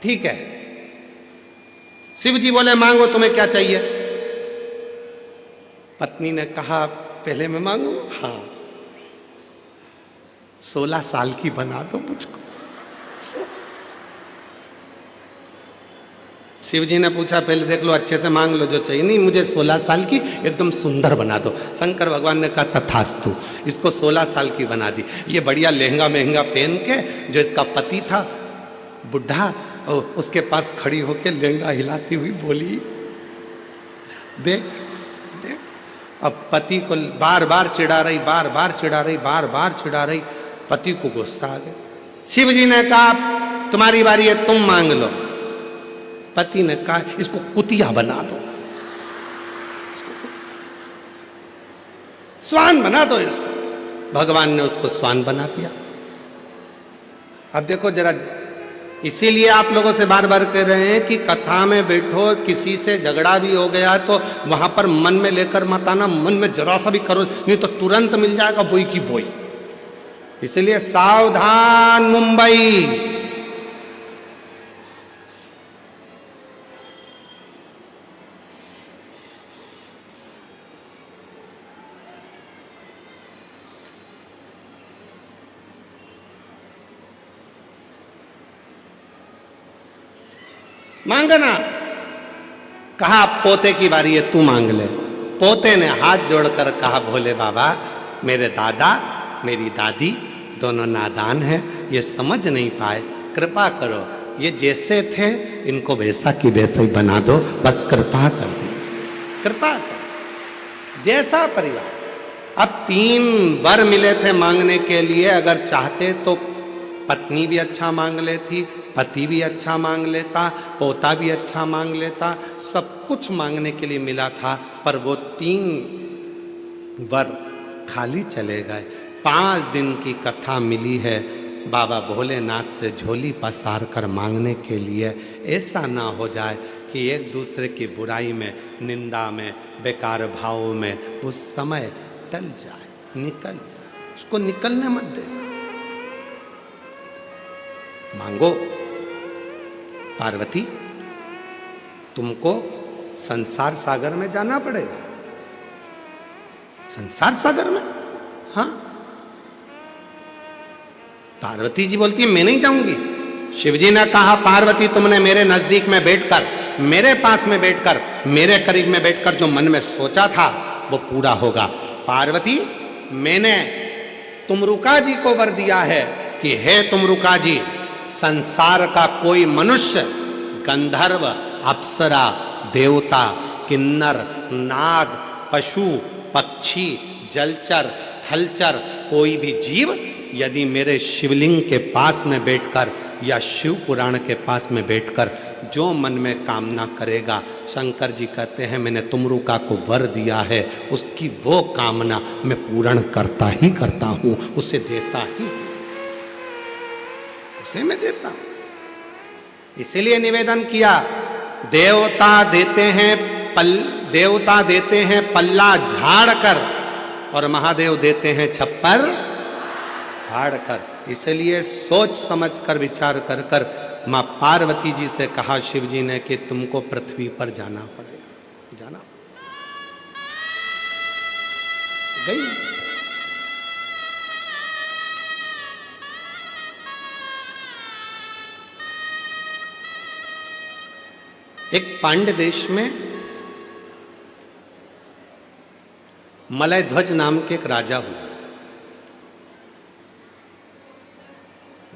ठीक है। शिव जी बोले, मांगो, तुम्हें क्या चाहिए? पत्नी ने कहा, पहले मैं मांगू? हाँ। 16 साल की बना दो मुझको। शिव जी ने पूछा, पहले देख लो, अच्छे से मांग लो जो चाहिए। नहीं, मुझे 16 साल की एकदम सुंदर बना दो। शंकर भगवान ने कहा, तथास्तु। इसको 16 साल की बना दी। ये बढ़िया लहंगा महंगा पहन के, जो इसका पति था बुढ़ा, उसके पास खड़ी होके लहंगा हिलाती हुई बोली, देख देख। अब पति को बार बार चिढ़ा रही, बार बार चिढ़ा रही, बार बार चिढ़ा रही। पति को गुस्सा आ गया। शिव जी ने कहा, तुम्हारी बारी है, तुम मांग लो। पति ने कहा, इसको कुतिया बना दो, स्वान बना दो इसको। भगवान ने उसको स्वान बना दिया। अब देखो जरा, इसीलिए आप लोगों से बार बार कह रहे हैं कि कथा में बैठो, किसी से झगड़ा भी हो गया तो वहां पर मन में लेकर मत आना। मन में जरा सा भी करो, नहीं तो तुरंत मिल जाएगा बोई की बोई। इसलिए सावधान मुंबई। मांगना। कहा, पोते की बारी है, तू मांग ले। पोते ने हाथ जोड़कर कहा, भोले बाबा मेरे दादा मेरी दादी दोनों नादान हैं, ये समझ नहीं पाए, कृपा करो, ये जैसे थे इनको वैसा की वैसा ही बना दो, बस कृपा कर दीजिए, कृपा कर। जैसा परिवार। अब 3 वर मिले थे मांगने के लिए। अगर चाहते तो पत्नी भी अच्छा मांग लेती, पति भी अच्छा मांग लेता, पोता भी अच्छा मांग लेता, सब कुछ मांगने के लिए मिला था। पर वो 3 वर खाली चले गए। 5 दिन की कथा मिली है बाबा भोलेनाथ से झोली पसार कर मांगने के लिए। ऐसा ना हो जाए कि एक दूसरे की बुराई में, निंदा में, बेकार भावों में उस समय टल जाए, निकल जाए। उसको निकलने मत देना। मांगो। पार्वती, तुमको संसार सागर में जाना पड़ेगा। संसार सागर में? हाँ। पार्वती जी बोलती है, मैं नहीं जाऊंगी। शिवजी ने कहा, पार्वती तुमने मेरे नजदीक में बैठकर, मेरे पास में बैठकर, मेरे करीब में बैठकर जो मन में सोचा था वो पूरा होगा। पार्वती, मैंने तुमरुका जी को वर दिया है कि हे तुमरुका जी, संसार का कोई मनुष्य, गंधर्व, अप्सरा, देवता, किन्नर, नाग, पशु, पक्षी, जलचर, थलचर, कोई भी जीव यदि मेरे शिवलिंग के पास में बैठकर या शिव पुराण के पास में बैठकर जो मन में कामना करेगा, शंकर जी कहते हैं मैंने तुमरुका को वर दिया है, उसकी वो कामना मैं पूर्ण करता ही करता हूं, उसे देता ही, उसे मैं देता हूं। इसीलिए निवेदन किया, देवता देते हैं पल्ला झाड़ कर और महादेव देते हैं छप्पर फाड़ कर। इसलिए सोच समझ कर विचार कर कर मां पार्वती जी से कहा शिव जी ने कि तुमको पृथ्वी पर जाना पड़ेगा, जाना गई। एक पांड्य देश में मलय ध्वज नाम के एक राजा हुआ,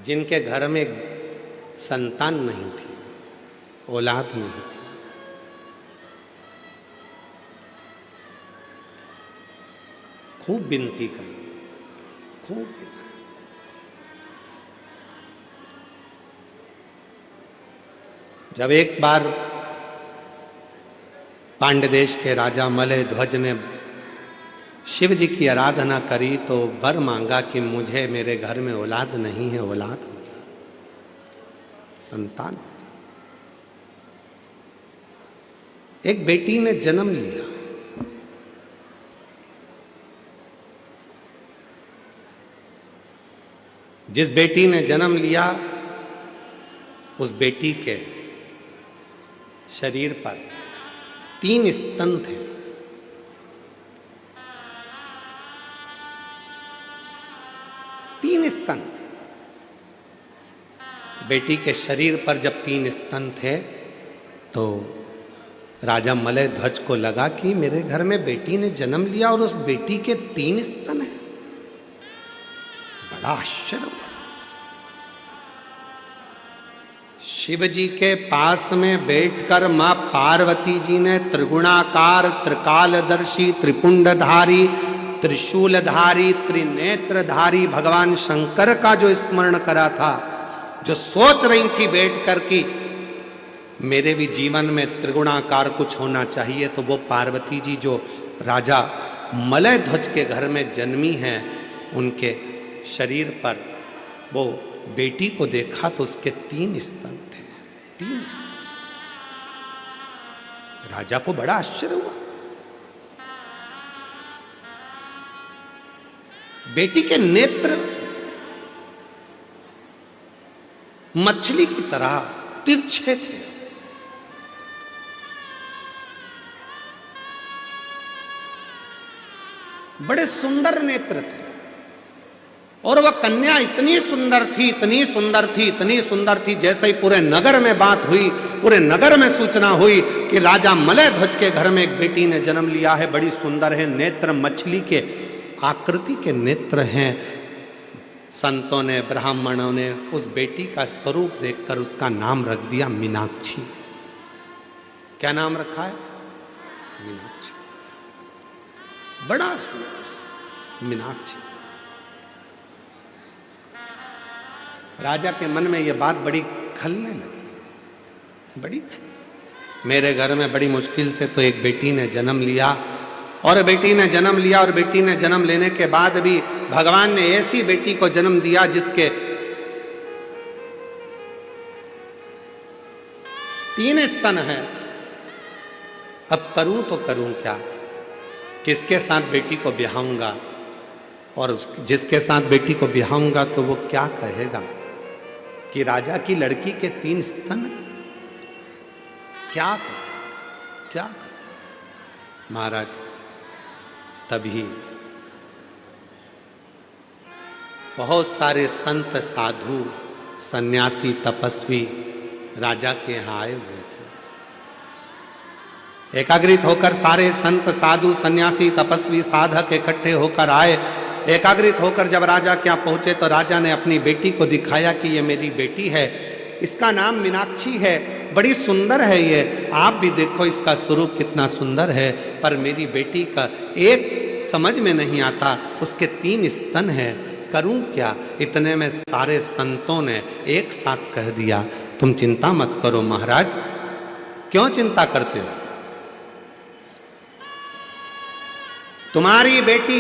जिनके घर में संतान नहीं थी, औलाद नहीं थी। खूब विनती करी, खूब विनती। जब एक बार पांड्य देश के राजा मलय ध्वज ने शिव जी की आराधना करी तो वर मांगा कि मुझे मेरे घर में औलाद नहीं है, औलाद हो जाए, संतान। एक बेटी ने जन्म लिया, जिस बेटी ने जन्म लिया उस बेटी के शरीर पर 3 स्तन थे। स्तन, बेटी के शरीर पर जब 3 स्तन थे तो राजा मलय ध्वज को लगा कि मेरे घर में बेटी ने जन्म लिया और उस बेटी के 3 स्तन हैं। बड़ा आश्चर्य हुआ। शिव जी के पास में बैठकर मां पार्वती जी ने त्रिगुणाकार, त्रिकालदर्शी, त्रिपुंडधारी, त्रिशूलधारी, त्रिनेत्रधारी भगवान शंकर का जो स्मरण करा था, जो सोच रही थी बैठकर कि मेरे भी जीवन में त्रिगुणाकार कुछ होना चाहिए, तो वो पार्वती जी जो राजा मलय ध्वज के घर में जन्मी हैं, उनके शरीर पर वो बेटी को देखा तो उसके 3 स्तन थे, 3 स्तन। राजा को बड़ा आश्चर्य हुआ। बेटी के नेत्र मछली की तरह तिरछे थे, बड़े सुंदर नेत्र थे, और वह कन्या इतनी सुंदर थी, इतनी सुंदर थी, इतनी सुंदर थी, जैसे ही पूरे नगर में बात हुई, पूरे नगर में सूचना हुई कि राजा मलय ध्वज के घर में एक बेटी ने जन्म लिया है, बड़ी सुंदर है, नेत्र मछली के आकृति के नेत्र हैं। संतों ने, ब्राह्मणों ने उस बेटी का स्वरूप देखकर उसका नाम रख दिया मीनाक्षी। क्या नाम रखा है? मीनाक्षी। बड़ा सुंदर मीनाक्षी। राजा के मन में यह बात बड़ी खलने लगी, बड़ी खलने। मेरे घर में बड़ी मुश्किल से तो एक बेटी ने जन्म लिया, और बेटी ने जन्म लिया, और बेटी ने जन्म लेने के बाद भी भगवान ने ऐसी बेटी को जन्म दिया जिसके 3 स्तन हैं। अब करूं तो करूं क्या? किसके साथ बेटी को ब्याहूंगा? और जिसके साथ बेटी को ब्याहूंगा तो वो क्या कहेगा कि राजा की लड़की के 3 स्तन? क्या क्या महाराज, तभी बहुत सारे संत, साधु, सन्यासी, तपस्वी राजा के यहाँ आए हुए थे। एकाग्रित होकर सारे संत, साधु, सन्यासी, तपस्वी, साधक इकट्ठे होकर आए। एकाग्रित होकर जब राजा के यहाँ पहुंचे तो राजा ने अपनी बेटी को दिखाया कि ये मेरी बेटी है। इसका नाम मीनाक्षी है, बड़ी सुंदर है ये, आप भी देखो इसका स्वरूप कितना सुंदर है। पर मेरी बेटी का एक समझ में नहीं आता, उसके 3 स्तन हैं, करूं क्या? इतने में सारे संतों ने एक साथ कह दिया, तुम चिंता मत करो महाराज। क्यों चिंता करते हो? तुम्हारी बेटी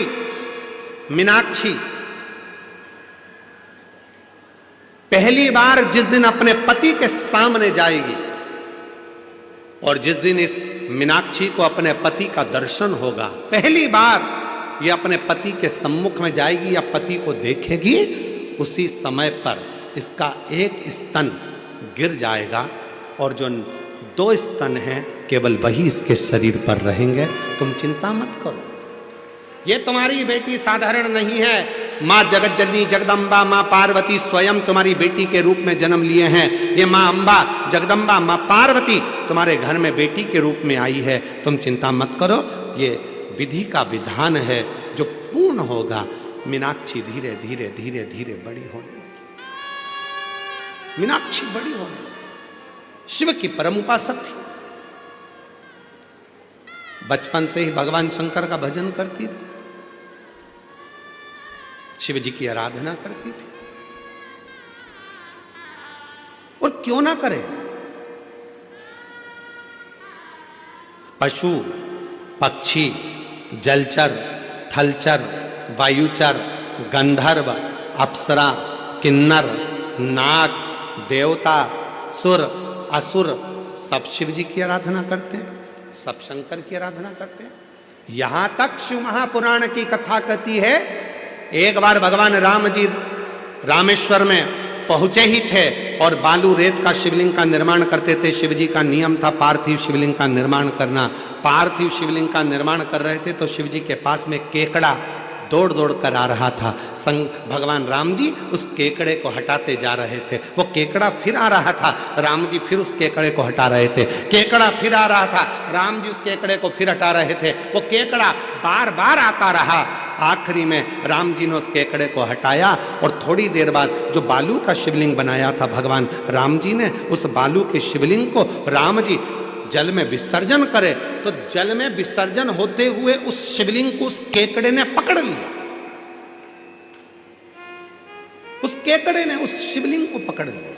मीनाक्षी पहली बार जिस दिन अपने पति के सामने जाएगी और जिस दिन इस मीनाक्षी को अपने पति का दर्शन होगा, पहली बार ये अपने पति के सम्मुख में जाएगी या पति को देखेगी, उसी समय पर इसका एक स्तन गिर जाएगा और जो 2 स्तन हैं केवल वही इसके शरीर पर रहेंगे। तुम चिंता मत करो। ये तुम्हारी बेटी साधारण नहीं है, माँ जगत जननी जगदम्बा माँ पार्वती स्वयं तुम्हारी बेटी के रूप में जन्म लिए हैं। ये माँ अम्बा जगदम्बा माँ पार्वती तुम्हारे घर में बेटी के रूप में आई है। तुम चिंता मत करो, ये विधि का विधान है जो पूर्ण होगा। मीनाक्षी धीरे धीरे धीरे धीरे बड़ी होने लगी। मीनाक्षी बड़ी होने लगी। शिव की परम उपासक थी, बचपन से ही भगवान शंकर का भजन करती थी, शिव जी की आराधना करती थी। और क्यों ना करे? पशु पक्षी जलचर थलचर वायुचर गंधर्व अप्सरा किन्नर नाग देवता सुर असुर सब शिव जी की आराधना करते हैं, सब शंकर की आराधना करते हैं। यहां तक शिव महापुराण की कथा कहती है, एक बार भगवान राम जी रामेश्वर में पहुंचे ही थे और बालू रेत का शिवलिंग का निर्माण करते थे। शिव जी का नियम था पार्थिव शिवलिंग का निर्माण करना। पार्थिव शिवलिंग का निर्माण कर रहे थे तो शिव जी के पास में केकड़ा दौड़ दौड़ कर आ रहा था। भगवान राम जी उस केकड़े को हटाते जा रहे थे। वो केकड़ा फिर आ रहा था, राम जी फिर उस केकड़े को हटा रहे थे। केकड़ा फिर आ रहा था, राम जी उस केकड़े को फिर हटा रहे थे। वो केकड़ा बार बार आता रहा। आखिरी में राम जी ने उस केकड़े को हटाया और थोड़ी देर बाद जो बालू का शिवलिंग बनाया था भगवान राम जी ने, उस बालू के शिवलिंग को राम जी जल में विसर्जन करे तो जल में विसर्जन होते हुए उस शिवलिंग को उस केकड़े ने पकड़ लिया। उस केकड़े ने उस शिवलिंग को पकड़ लिया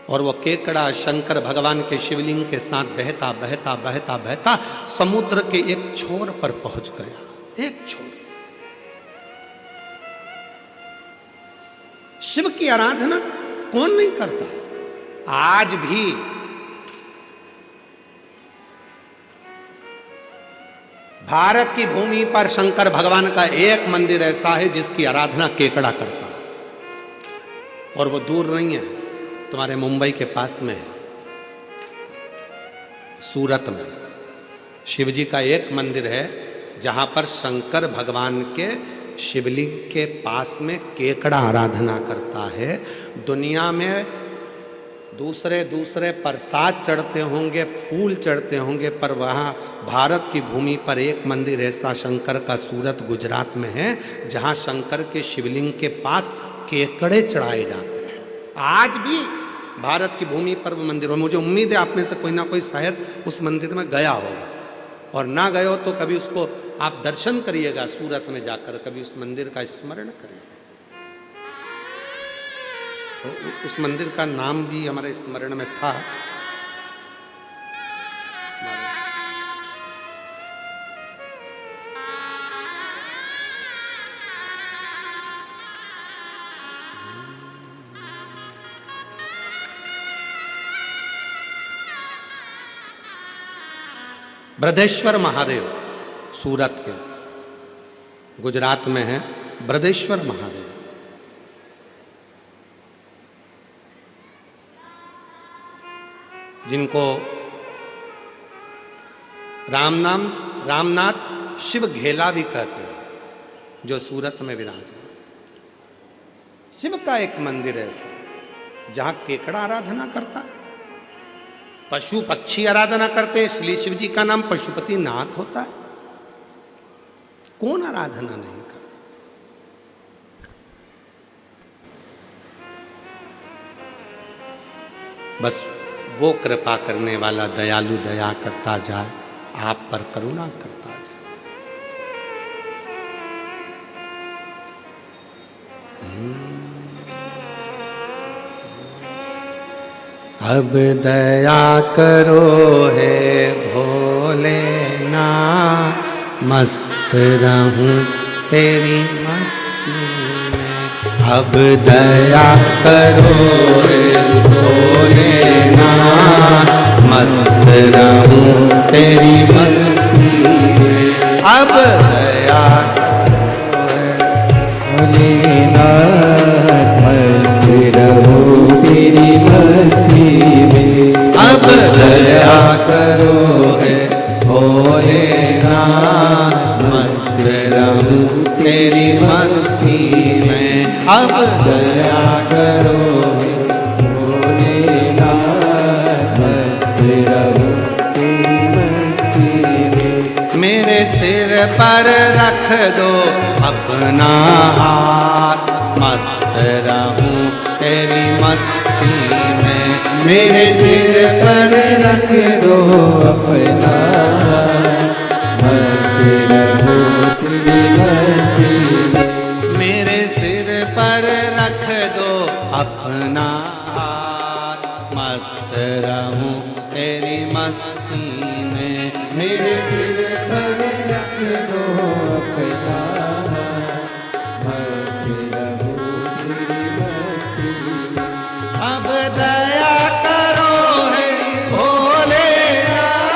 और वो केकड़ा शंकर भगवान के शिवलिंग के साथ बहता बहता बहता बहता समुद्र के एक छोर पर पहुंच गया। एक छोर। शिव की आराधना कौन नहीं करता? आज भी भारत की भूमि पर शंकर भगवान का एक मंदिर ऐसा है जिसकी आराधना केकड़ा करता है, और वो दूर नहीं है, तुम्हारे मुंबई के पास में है, सूरत में शिव जी का एक मंदिर है जहां पर शंकर भगवान के शिवलिंग के पास में केकड़ा आराधना करता है। दुनिया में दूसरे दूसरे प्रसाद चढ़ते होंगे, फूल चढ़ते होंगे, पर वहाँ भारत की भूमि पर एक मंदिर ऐसा शंकर का सूरत गुजरात में है जहाँ शंकर के शिवलिंग के पास केकड़े चढ़ाए जाते हैं। आज भी भारत की भूमि पर वो मंदिर, मुझे उम्मीद है आप में से कोई ना कोई शायद उस मंदिर में गया होगा, और ना गए हो तो कभी उसको आप दर्शन करिएगा सूरत में जाकर, कभी उस मंदिर का स्मरण करिएगा। तो उस मंदिर का नाम भी हमारे स्मरण में था। ब्रजेश्वर महादेव सूरत के, गुजरात में है ब्रजेश्वर महादेव। जिनको रामनाथ शिव घेला भी कहते हैं, जो सूरत में विराजमान। शिव का एक मंदिर ऐसा जहां केकड़ा आराधना करता है, पशु पक्षी आराधना करते हैं, इसलिए शिव जी का नाम पशुपति नाथ होता है। कौन आराधना नहीं करता? 。बस वो कृपा करने वाला दयालु दया करता जाए, आप पर करुणा करता जाए। अब दया करो हे भोलेनाथ, मस्त रहूं तेरी मस्ती में। अब दया करो हे भोलेनाथ, मस्त रहूं तेरी मस्ती में। अब दया भोलेनाथ, मस्त रहूं तेरी मस्ती में। अब दया करो हे भोलेनाथ, मस्त रहूं तेरी मस्ती में। अब दया करो हे भोलेनाथ, मस्त रहूं तेरी मस्ती में। मेरे सिर पर रख दो अपना हाथ, मस्त रहूं तेरी मस्ती में। मेरे सिर पर रख दो अपना हाथ, मस्त रहूं तेरी मस्ती में। मेरे सिर पर रख दो अपना हाथ, मस्त रहूं तेरी मस्ती में। मेरे सिर पर रख दो अपना हाथ, मस्त रहूं तेरी मस्ती में। अब दया करो हे भोलेनाथ,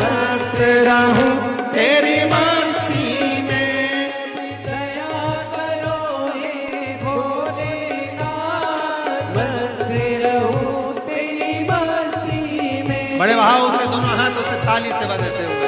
मस्त रहूं तेरी मस्ती में। दया करो हे भोलेनाथ, मस्त रहूं तेरी मस्ती में। बड़े भाव से दोनों हाथों से ताली से बजाते हुए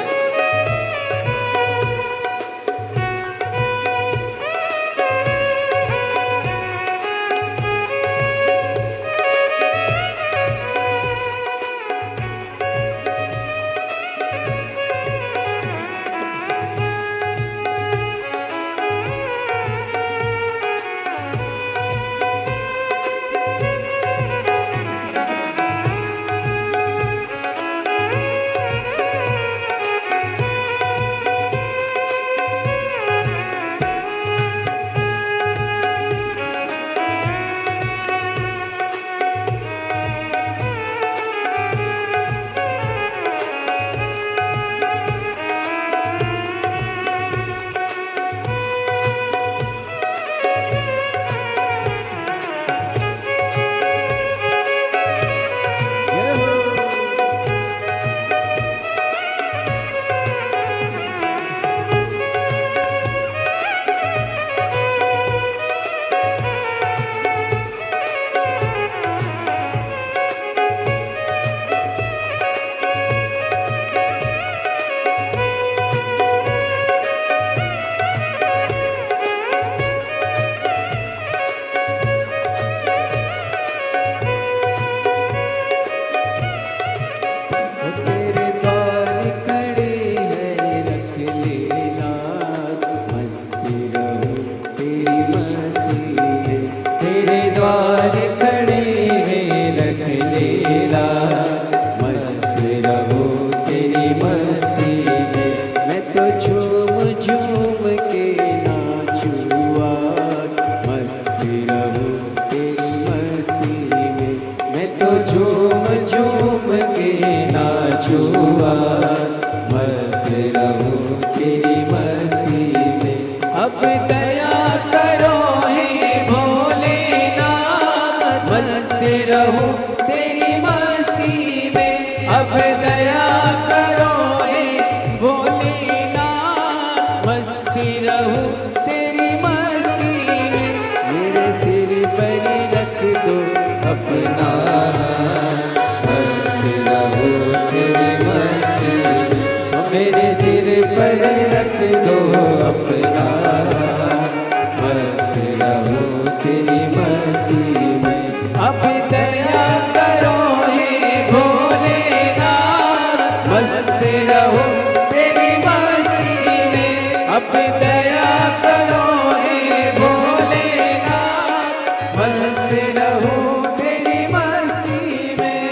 मस्त रहूं तेरी मस्ती में।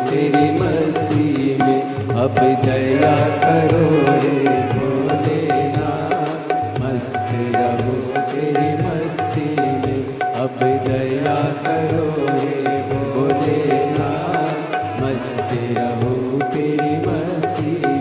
तेरी मस्ती में अब दया करो हे भोलेनाथ मस्त रहूं तेरी मस्ती में अब दया करो हे भोलेनाथ मस्त रहूं तेरी मस्ती में।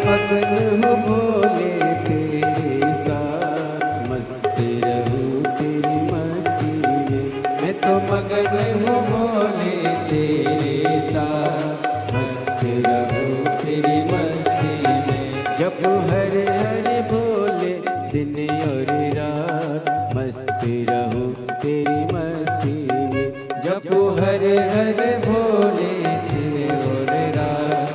मगन हूँ भोले तेरे साथ मस्त रहूं तेरी मस्ती में मैं तो मगन हूँ भोले तेरे साथ मस्त रहूं तेरी मस्ती में जब हरे हरे भोले दिन और रात मस्त रहूं तेरी मस्ती में जब हरे हरे भोले दिन और रात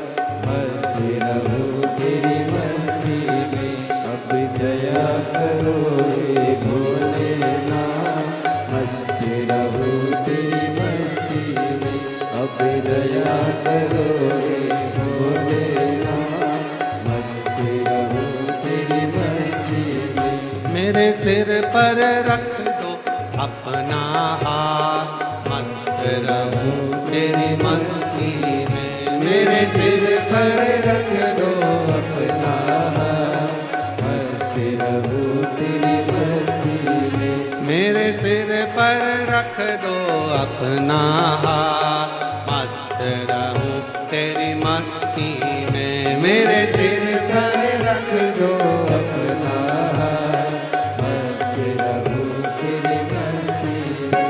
मस्त रहूं तेरी मस्ती में अब दया करो हे भोलेनाथ मस्त रहूं तेरी मस्ती में अब दया करो हे भोलेनाथ मस्त रहूं तेरी मस्ती में। मेरे सिर पर रख दो अपना हाथ मस्त रहूं तेरी मस्ती में मेरे सिर पर रख दो अपना हाथ मस्त रहूं तेरी मस्ती में मेरे सिर पर रख दो अपना हाथ मस्त रहूं तेरी मस्ती में मेरे सिर पर रख दो अपना हाथ मस्त रहूं तेरी मस्ती में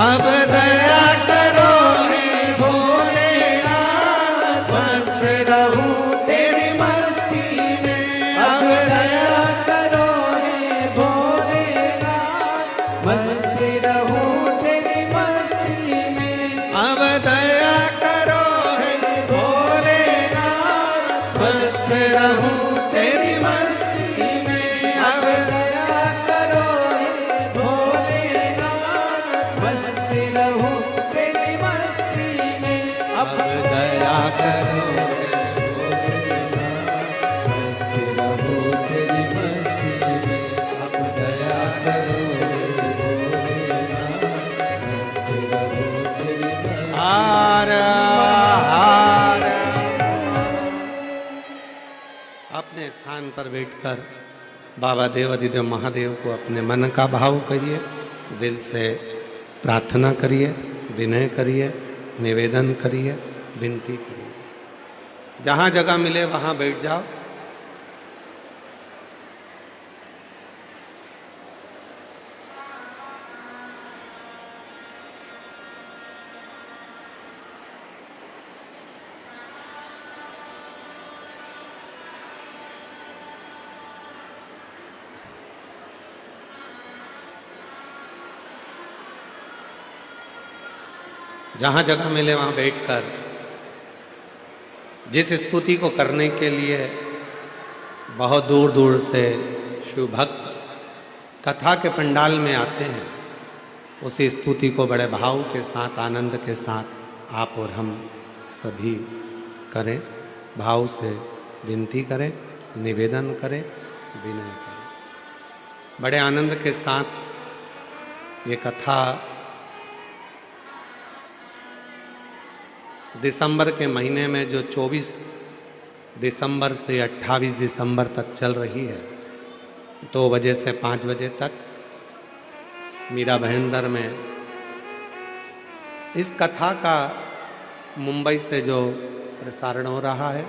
अब दया करो हे भोलेनाथ मस्त रहूं तेरी मस्ती में अब दया करो हे भोलेनाथ मस्त रहूं तेरी मस्ती में अब दया करो हे भोलेनाथ मस्त रहूं तेरी मस्ती में अब दया करो हे भोलेनाथ मस्त रहूं तेरी मस्ती में अब दया करो मस्त रहूं तेरी मस्ती में अब दया करो हे भोलेनाथ मस्त रहूं तेरी मस्ती में। हार हार अपने स्थान पर बैठकर बाबा देव अधिदेव महादेव को अपने मन का भाव करिए दिल से प्रार्थना करिए विनय करिए निवेदन करिए विनती करिए जहाँ जगह मिले वहाँ बैठ जाओ। जहाँ जगह मिले वहाँ बैठकर जिस स्तुति को करने के लिए बहुत दूर दूर से शिव भक्त कथा के पंडाल में आते हैं, उसी स्तुति को बड़े भाव के साथ, आनंद के साथ आप और हम सभी करें, भाव से विनती करें, निवेदन करें, विनय करें। बड़े आनंद के साथ ये कथा दिसंबर के महीने में जो 24 दिसंबर से 28 दिसंबर तक चल रही है, 2 बजे से 5 बजे तक मीरा भाईंदर में इस कथा का मुंबई से जो प्रसारण हो रहा है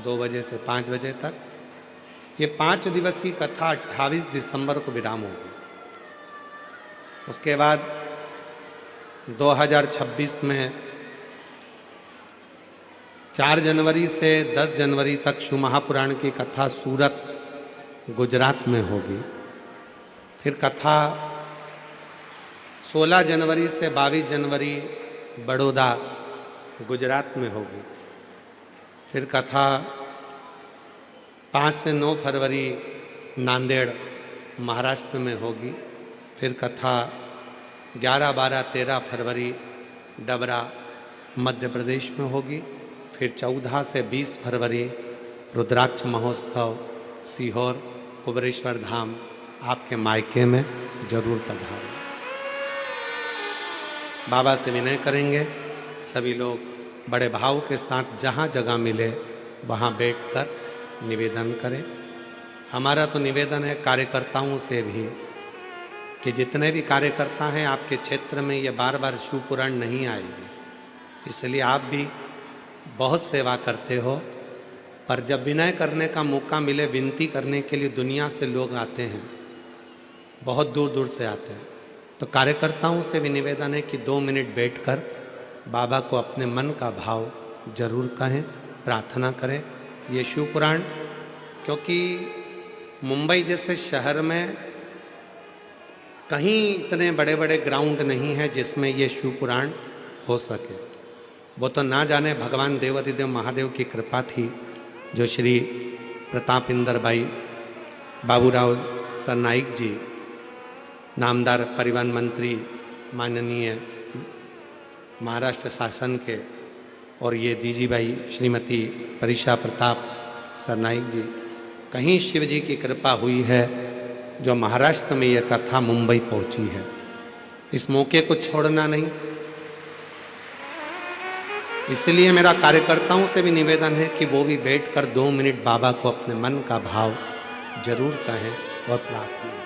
2 बजे से 5 बजे तक, ये 5 दिवसीय कथा 28 दिसंबर को विराम होगी। उसके बाद 2026 में 4 जनवरी से 10 जनवरी तक शिव महापुराण की कथा सूरत गुजरात में होगी। फिर कथा 16 जनवरी से 22 जनवरी बड़ौदा गुजरात में होगी। फिर कथा 5 से 9 फरवरी नांदेड़ महाराष्ट्र में होगी। फिर कथा 11, 12, 13 फरवरी डबरा मध्य प्रदेश में होगी। फिर 14 से 20 फरवरी रुद्राक्ष महोत्सव सीहोर कुबरेश्वर धाम, आपके मायके में जरूर पधारें। बाबा से विनय करेंगे, सभी लोग बड़े भाव के साथ जहाँ जगह मिले वहाँ बैठकर निवेदन करें। हमारा तो निवेदन है कार्यकर्ताओं से भी कि जितने भी कार्यकर्ता हैं आपके क्षेत्र में, ये बार बार शिव पुराण नहीं आएगी, इसलिए आप भी बहुत सेवा करते हो, पर जब विनय करने का मौका मिले, विनती करने के लिए दुनिया से लोग आते हैं, बहुत दूर दूर से आते हैं, तो कार्यकर्ताओं से भी निवेदन है कि 2 मिनट बैठकर बाबा को अपने मन का भाव जरूर कहें, प्रार्थना करें। ये शिव पुराण, क्योंकि मुंबई जैसे शहर में कहीं इतने बड़े बड़े ग्राउंड नहीं है जिसमें ये शिव पुराण हो सके। वो तो ना जाने भगवान देवाधिदेव महादेव की कृपा थी, जो श्री प्रताप इंदर भाई बाबूराव सरनाइक जी, नामदार परिवहन मंत्री माननीय महाराष्ट्र शासन के, और ये दीजी भाई श्रीमती परिशा प्रताप सरनाइक जी, कहीं शिव जी की कृपा हुई है जो महाराष्ट्र में यह कथा मुंबई पहुंची है। इस मौके को छोड़ना नहीं, इसलिए मेरा कार्यकर्ताओं से भी निवेदन है कि वो भी बैठकर 2 मिनट बाबा को अपने मन का भाव जरूर कहें और प्रार्थना करें।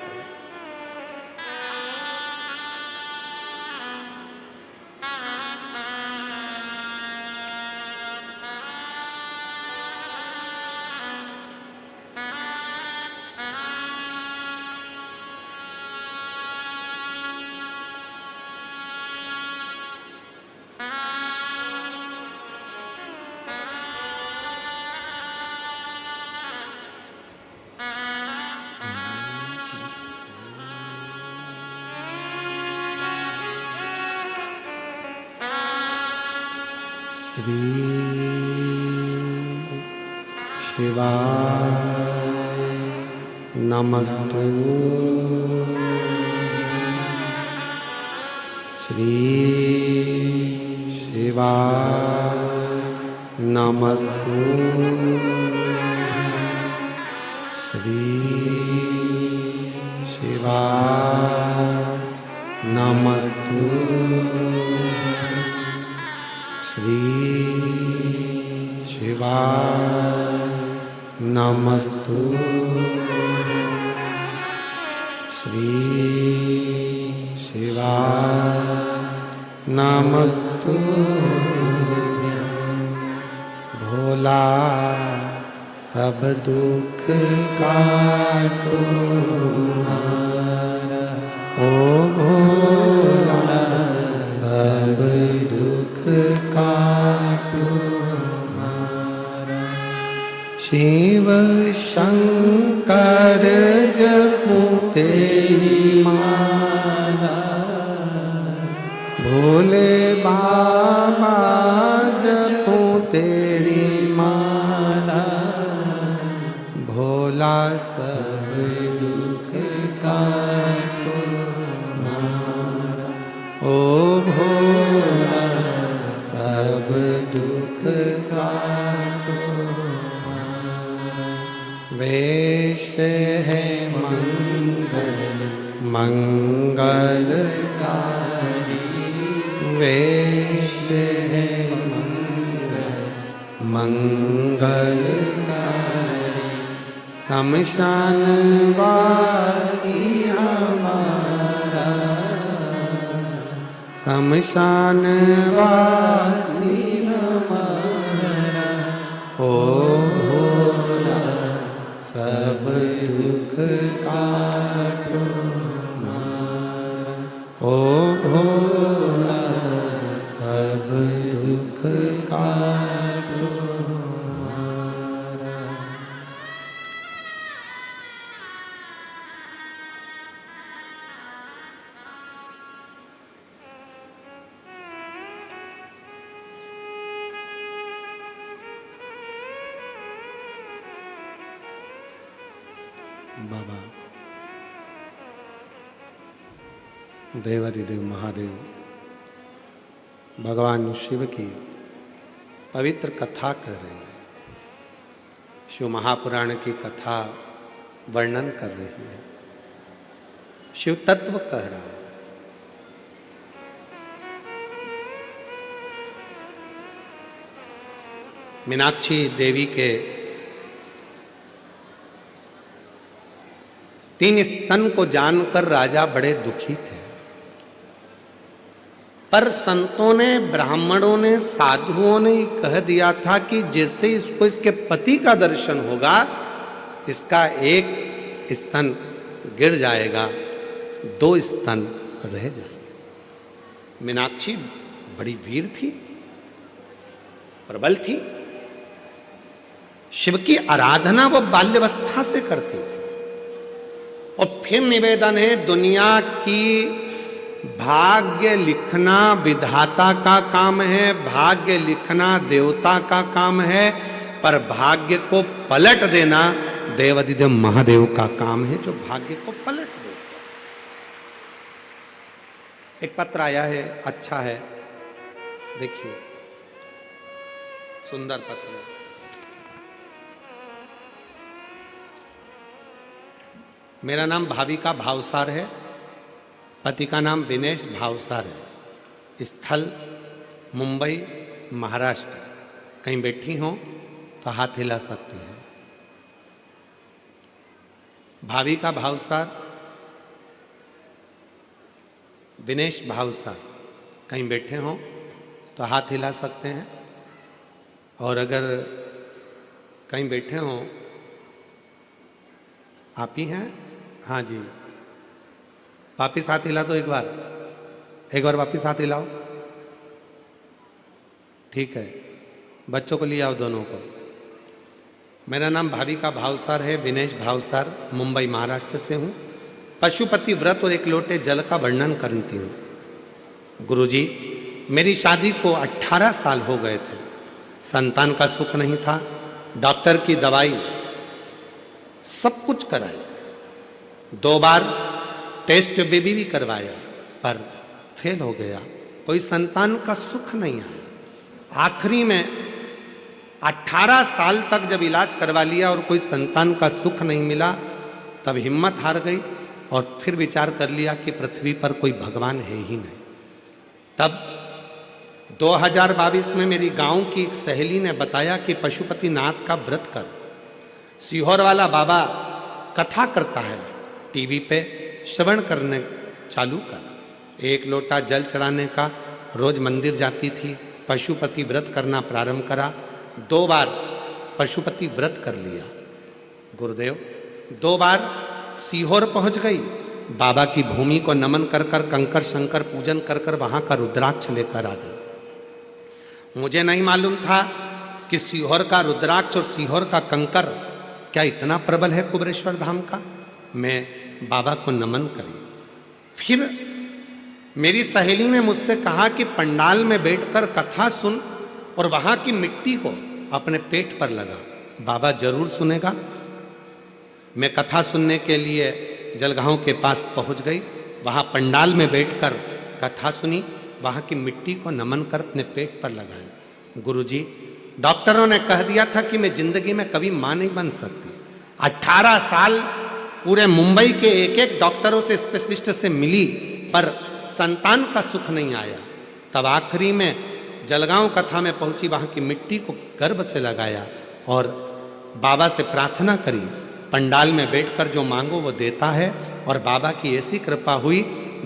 श्री शिवाय नमस्तु। श्री शिवाय नमस्तु। श्री शिवाय नमस्तु। श्री शिवाय नमस्तु। श्री शिवाय नमस्तु। भोला सब दुख काटो हमारा, ओ भोला सब दुख काटो हमारा। शिव शंकर जपू तेरी माला, भोले बाबा जपू तेरी काटो वेश है मंगल मंगलकारी, वेश है मंगल मंगलकारी, शमशान वासी हमारा, शमशान वासी हमारा, ओ भोला सब दुख काटो हमारा, ओ भोला सब दुख काटो हमारा। बाबा देवाधिदेव महादेव भगवान शिव की पवित्र कथा कर रहे हैं, शिव महापुराण की कथा वर्णन कर रही है, शिव तत्व कह रहा है। मीनाक्षी देवी के 3 स्तन को जानकर राजा बड़े दुखी थे, पर संतों ने, ब्राह्मणों ने, साधुओं ने कह दिया था कि जैसे इसको इसके पति का दर्शन होगा, इसका एक स्तन गिर जाएगा, 2 स्तन रह जाएंगे। मीनाक्षी बड़ी वीर थी, प्रबल थी, शिव की आराधना वो बाल्यावस्था से करती थी। और फिर निवेदन है, दुनिया की भाग्य लिखना विधाता का काम है, भाग्य लिखना देवता का काम है, पर भाग्य को पलट देना देवाधिदेव महादेव का काम है, जो भाग्य को पलट देता। एक पत्र आया है, अच्छा है, देखिए, सुंदर पत्र है। मेरा नाम भाविका भावसार है, पति का नाम विनेश भावसार है, स्थल मुंबई महाराष्ट्र। कहीं बैठी हो तो हाथ हिला सकती हैं। भाविका भावसार, विनेश भावसार, कहीं बैठे हो तो हाथ हिला सकते हैं। और अगर कहीं बैठे हो, आप ही हैं? हाँ जी, वापिस हाथ हिला दो, एक बार वापिस हाथ हिलाओ। ठीक है, बच्चों को ले आओ, दोनों को। मेरा नाम भाविका भावसार है, विनेश भावसार, मुंबई महाराष्ट्र से हूँ। पशुपति व्रत और 1 लोटे जल का वर्णन करती हूँ। गुरुजी, मेरी शादी को 18 साल हो गए थे, संतान का सुख नहीं था, डॉक्टर की दवाई सब कुछ कराई, 2 बार टेस्ट बेबी भी करवाया, पर फेल हो गया, कोई संतान का सुख नहीं आया। आखिरी में 18 साल तक जब इलाज करवा लिया और कोई संतान का सुख नहीं मिला, तब हिम्मत हार गई और फिर विचार कर लिया कि पृथ्वी पर कोई भगवान है ही नहीं। तब 2022 में मेरी गांव की एक सहेली ने बताया कि पशुपतिनाथ का व्रत कर, सीहोर वाला बाबा कथा करता है, टीवी पे श्रवण करने चालू कर। 1 लोटा जल चढ़ाने का, रोज मंदिर जाती थी, पशुपति व्रत करना प्रारंभ करा, 2 बार पशुपति व्रत कर लिया। गुरुदेव 2 बार सीहोर पहुंच गई, बाबा की भूमि को नमन कर कर, कंकर शंकर पूजन कर कर वहां का रुद्राक्ष लेकर आ गई। मुझे नहीं मालूम था कि सीहोर का रुद्राक्ष और सीहोर का कंकर क्या इतना प्रबल है कुबेरेश्वर धाम का। मैं बाबा को नमन करी। फिर मेरी सहेली ने मुझसे कहा कि पंडाल में बैठकर कथा सुन और वहां की मिट्टी को अपने पेट पर लगा, बाबा जरूर सुनेगा। मैं कथा सुनने के लिए जलगांव के पास पहुंच गई, वहां पंडाल में बैठकर कथा सुनी, वहां की मिट्टी को नमन कर अपने पेट पर लगाया। गुरुजी, डॉक्टरों ने कह दिया था कि मैं जिंदगी में कभी मां नहीं बन सकती। 18 साल पूरे मुंबई के एक एक डॉक्टरों से, स्पेशलिस्ट से मिली, पर संतान का सुख नहीं आया। तब आखिरी में जलगांव कथा में पहुंची, वहां की मिट्टी को गर्भ से लगाया और बाबा से प्रार्थना करी, पंडाल में बैठकर जो मांगो वो देता है। और बाबा की ऐसी कृपा हुई,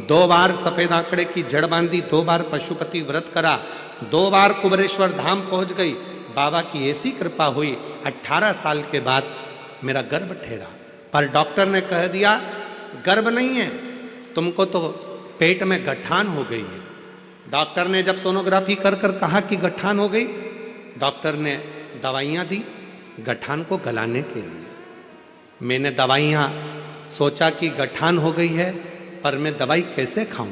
2 बार सफेद आंकड़े की जड़ बांधी, 2 बार पशुपति व्रत करा, 2 बार कुबेरेश्वर धाम पहुंच गई। बाबा की ऐसी कृपा हुई, 18 साल के बाद मेरा गर्भ ठहरा। पर डॉक्टर ने कह दिया गर्भ नहीं है, तुमको तो पेट में गठान हो गई है। डॉक्टर ने जब सोनोग्राफी कर कर कहा कि गठान हो गई, डॉक्टर ने दवाइयाँ दी गठान को गलाने के लिए। मैंने दवाइयाँ सोचा कि गठान हो गई है, पर मैं दवाई कैसे खाऊं?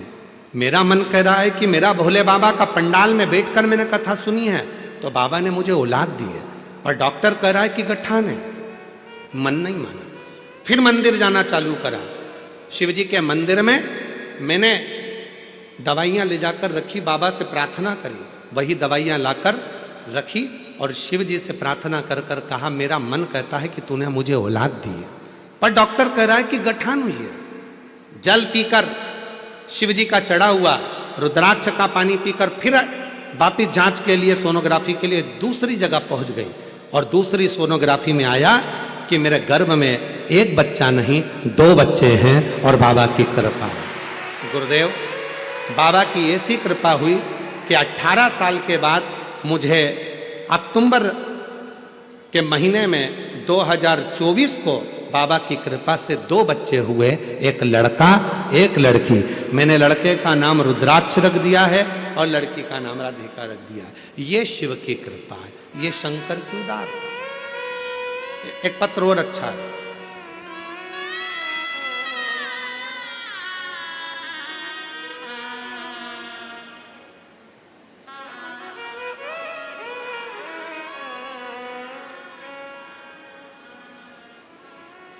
मेरा मन कह रहा है कि मेरा भोले बाबा का पंडाल में बैठकर मैंने कथा सुनी है तो बाबा ने मुझे औलाद दी है, पर डॉक्टर कह रहा है कि गठान है। मन नहीं माना, फिर मंदिर जाना चालू करा। शिव जी के मंदिर में मैंने दवाइयाँ ले जाकर रखी, बाबा से प्रार्थना करी, वही दवाइयाँ लाकर रखी और शिव जी से प्रार्थना कर कर कहा मेरा मन कहता है कि तूने मुझे औलाद दी है, पर डॉक्टर कह रहा है कि गठान हुई है। जल पीकर शिव जी का चढ़ा हुआ रुद्राक्ष का पानी पीकर फिर वापिस जांच के लिए, सोनोग्राफी के लिए दूसरी जगह पहुंच गई और दूसरी सोनोग्राफी में आया कि मेरे गर्भ में एक बच्चा नहीं 2 बच्चे हैं और बाबा की कृपा है। गुरुदेव, बाबा की ऐसी कृपा हुई कि 18 साल के बाद मुझे अक्टूबर के महीने में 2024 को बाबा की कृपा से 2 बच्चे हुए, एक लड़का एक लड़की। मैंने लड़के का नाम रुद्राक्ष रख दिया है और लड़की का नाम राधिका रख दिया है। ये शिव की कृपा है, ये शंकर की उदारता। एक पत्र और अच्छा है,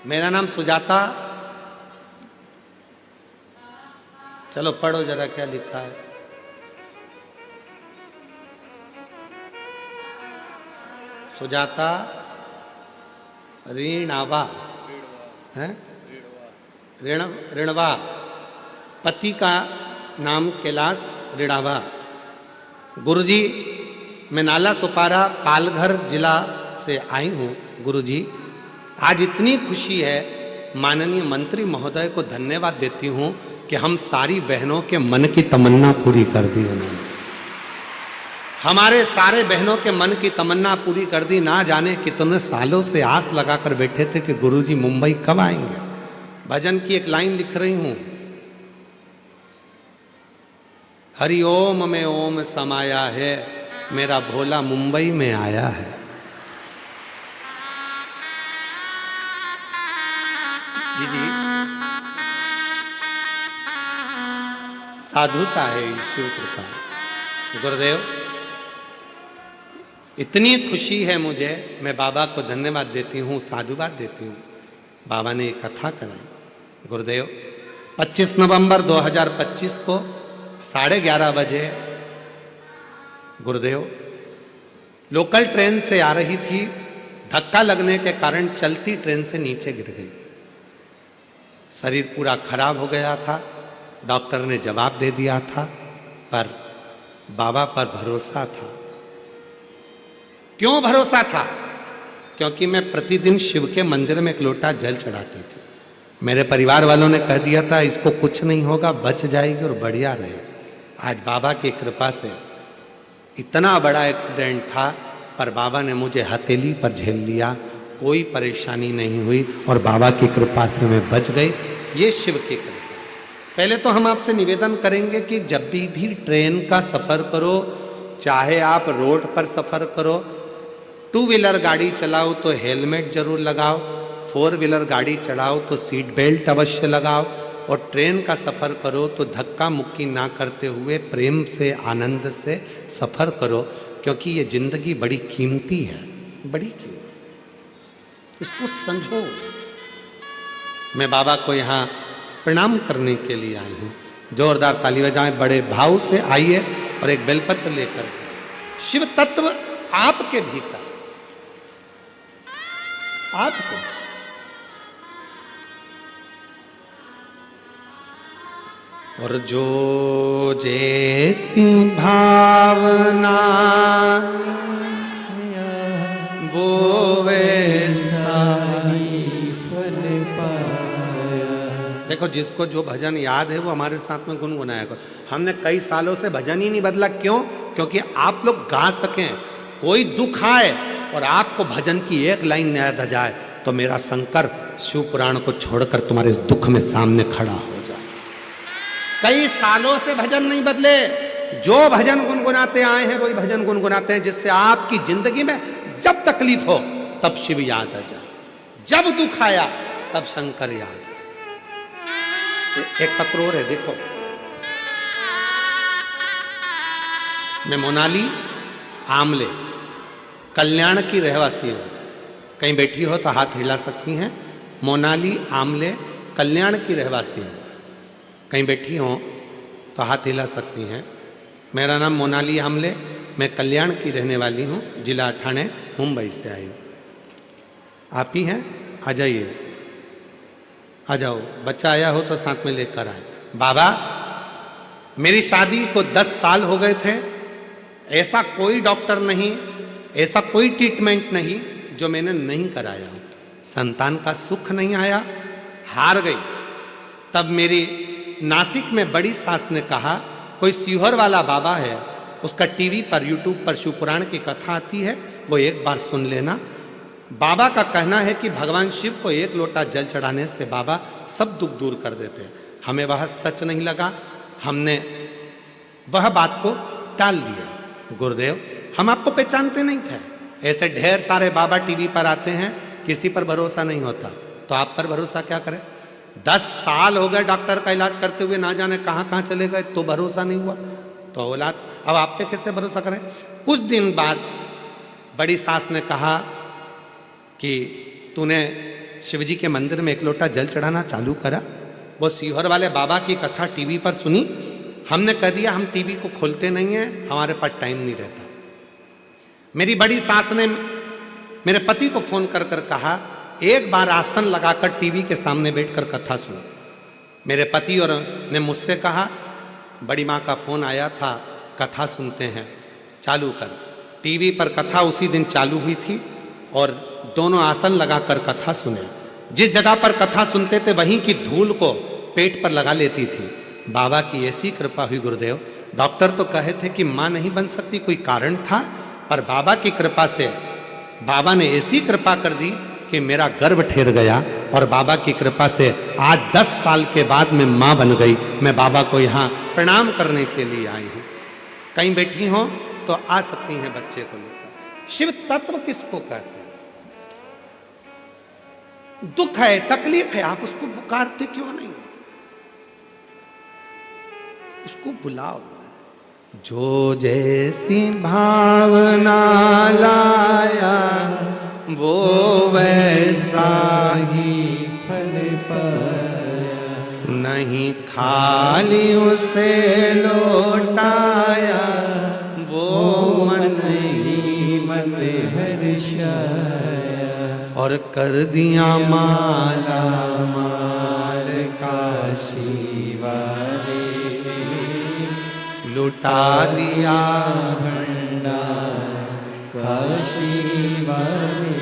मेरा नाम सुजाता। चलो पढ़ो जरा क्या लिखा है। सुजाता ऋणावा है, ऋणवा, पति का नाम कैलाश ऋणावा। गुरुजी, मैं नाला सुपारा पालघर जिला से आई हूँ। गुरुजी, आज इतनी खुशी है, माननीय मंत्री महोदय को धन्यवाद देती हूँ कि हम सारी बहनों के मन की तमन्ना पूरी कर दी उन्होंने। हमारे सारे बहनों के मन की तमन्ना पूरी कर दी। ना जाने कितने सालों से आस लगाकर बैठे थे कि गुरुजी मुंबई कब आएंगे। भजन की एक लाइन लिख रही हूं, हरि ओम में ओम समाया है, मेरा भोला मुंबई में आया है। जी जी, साधुता है ईश्वर कृपा। गुरुदेव, इतनी खुशी है मुझे, मैं बाबा को धन्यवाद देती हूँ, साधुवाद देती हूँ। बाबा ने एक कथा कराई। गुरुदेव, 25 नवंबर 2025 को 11:30 बजे गुरुदेव लोकल ट्रेन से आ रही थी, धक्का लगने के कारण चलती ट्रेन से नीचे गिर गई। शरीर पूरा खराब हो गया था, डॉक्टर ने जवाब दे दिया था, पर बाबा पर भरोसा था। क्यों भरोसा था? क्योंकि मैं प्रतिदिन शिव के मंदिर में एक लोटा जल चढ़ाती थी। मेरे परिवार वालों ने कह दिया था इसको कुछ नहीं होगा, बच जाएगी और बढ़िया रहेगी। आज बाबा की कृपा से, इतना बड़ा एक्सीडेंट था पर बाबा ने मुझे हथेली पर झेल लिया, कोई परेशानी नहीं हुई और बाबा की कृपा से मैं बच गई। ये शिव की कृपा। पहले तो हम आपसे निवेदन करेंगे कि जब भी ट्रेन का सफ़र करो, चाहे आप रोड पर सफ़र करो, 2 व्हीलर गाड़ी चलाओ तो हेलमेट जरूर लगाओ, 4 व्हीलर गाड़ी चलाओ तो सीट बेल्ट अवश्य लगाओ, और ट्रेन का सफ़र करो तो धक्का मुक्की ना करते हुए प्रेम से, आनंद से सफ़र करो, क्योंकि ये जिंदगी बड़ी कीमती है, बड़ी कीमती। इसको समझो। मैं बाबा को यहाँ प्रणाम करने के लिए आई हूँ। जोरदार ताली बजाएं, बड़े भाव से आइए और एक बेलपत्र लेकर जाए। शिव तत्व आपके भीतर, आपको। और जो जैसी भावना वो वैसा ही फल पाया। देखो, जिसको जो भजन याद है वो हमारे साथ में गुनगुनाया करो। हमने कई सालों से भजन ही नहीं बदला। क्यों? क्योंकि आप लोग गा सकें। कोई दुख आए और आपको भजन की एक लाइन याद आ जाए तो मेरा शंकर शिव पुराण को छोड़कर तुम्हारे इस दुख में सामने खड़ा हो जाए। कई सालों से भजन नहीं बदले। जो भजन गुनगुनाते आए हैं वही भजन गुनगुनाते हैं, जिससे आपकी जिंदगी में जब तकलीफ हो तब शिव याद आ जाए, जब दुख आया तब शंकर याद आ जाए। एक पत्र और है, देखो। मैं मोनाली आमले कल्याण की रहवासी हूं। कहीं बैठी हो तो हाथ हिला सकती हैं। मोनाली आमले कल्याण की रहवासी हूं। कहीं बैठी हो तो हाथ हिला सकती हैं। मेरा नाम मोनाली आमले, मैं कल्याण की रहने वाली हूँ, जिला ठाणे, मुंबई से आई हूँ। आप ही हैं? आ जाइए, आ जाओ। बच्चा आया हो तो साथ में लेकर आए। बाबा, मेरी शादी को 10 साल हो गए थे। ऐसा कोई डॉक्टर नहीं, ऐसा कोई ट्रीटमेंट नहीं जो मैंने नहीं कराया। संतान का सुख नहीं आया, हार गई। तब मेरी नासिक में बड़ी सास ने कहा, कोई सीहोर वाला बाबा है, उसका टीवी पर, यूट्यूब पर शिवपुराण की कथा आती है, वो एक बार सुन लेना। बाबा का कहना है कि भगवान शिव को एक लोटा जल चढ़ाने से बाबा सब दुख दूर कर देते हैं। हमें वह सच नहीं लगा, हमने वह बात को टाल दिया। गुरुदेव, हम आपको पहचानते नहीं थे। ऐसे ढेर सारे बाबा टीवी पर आते हैं, किसी पर भरोसा नहीं होता, तो आप पर भरोसा क्या करें? 10 साल हो गए डॉक्टर का इलाज करते हुए, ना जाने कहाँ कहाँ चले गए, तो भरोसा नहीं हुआ। तो औलाद, अब आप पे कैसे भरोसा करें? कुछ दिन बाद बड़ी सास ने कहा कि तूने शिवजी के मंदिर में एक लोटा जल चढ़ाना चालू करा। वो सीहोर वाले बाबा की कथा टीवी पर सुनी। हमने कह दिया हम टीवी को खोलते नहीं हैं, हमारे पास टाइम नहीं रहता। मेरी बड़ी सास ने मेरे पति को फोन कर कर कहा, एक बार आसन लगाकर टीवी के सामने बैठकर कथा सुन। मेरे पति और ने मुझसे कहा, बड़ी माँ का फोन आया था, कथा सुनते हैं, चालू कर। टीवी पर कथा उसी दिन चालू हुई थी और दोनों आसन लगाकर कथा सुने। जिस जगह पर कथा सुनते थे वहीं की धूल को पेट पर लगा लेती थी। बाबा की ऐसी कृपा हुई गुरुदेव। डॉक्टर तो कहे थे कि माँ नहीं बन सकती, कोई कारण था, पर बाबा की कृपा से बाबा ने ऐसी कृपा कर दी कि मेरा गर्भ ठहर गया। और बाबा की कृपा से आज 10 साल के बाद मैं माँ बन गई। मैं बाबा को यहाँ प्रणाम करने के लिए आई हूँ। कहीं बैठी हो तो आ सकती हैं बच्चे को लेकर। शिव तत्व किसको कहते हैं? दुख है, तकलीफ है, आप उसको पुकारते क्यों नहीं? उसको बुलाओ। जो जैसी भावना लाया वो वैसा ही फल पाया। नहीं खाली उसे लौटाया, वो मन ही मन हर्षाया। और कर दिया माला माल काशी वाले, लुटा दिया भंडार काशी वाले,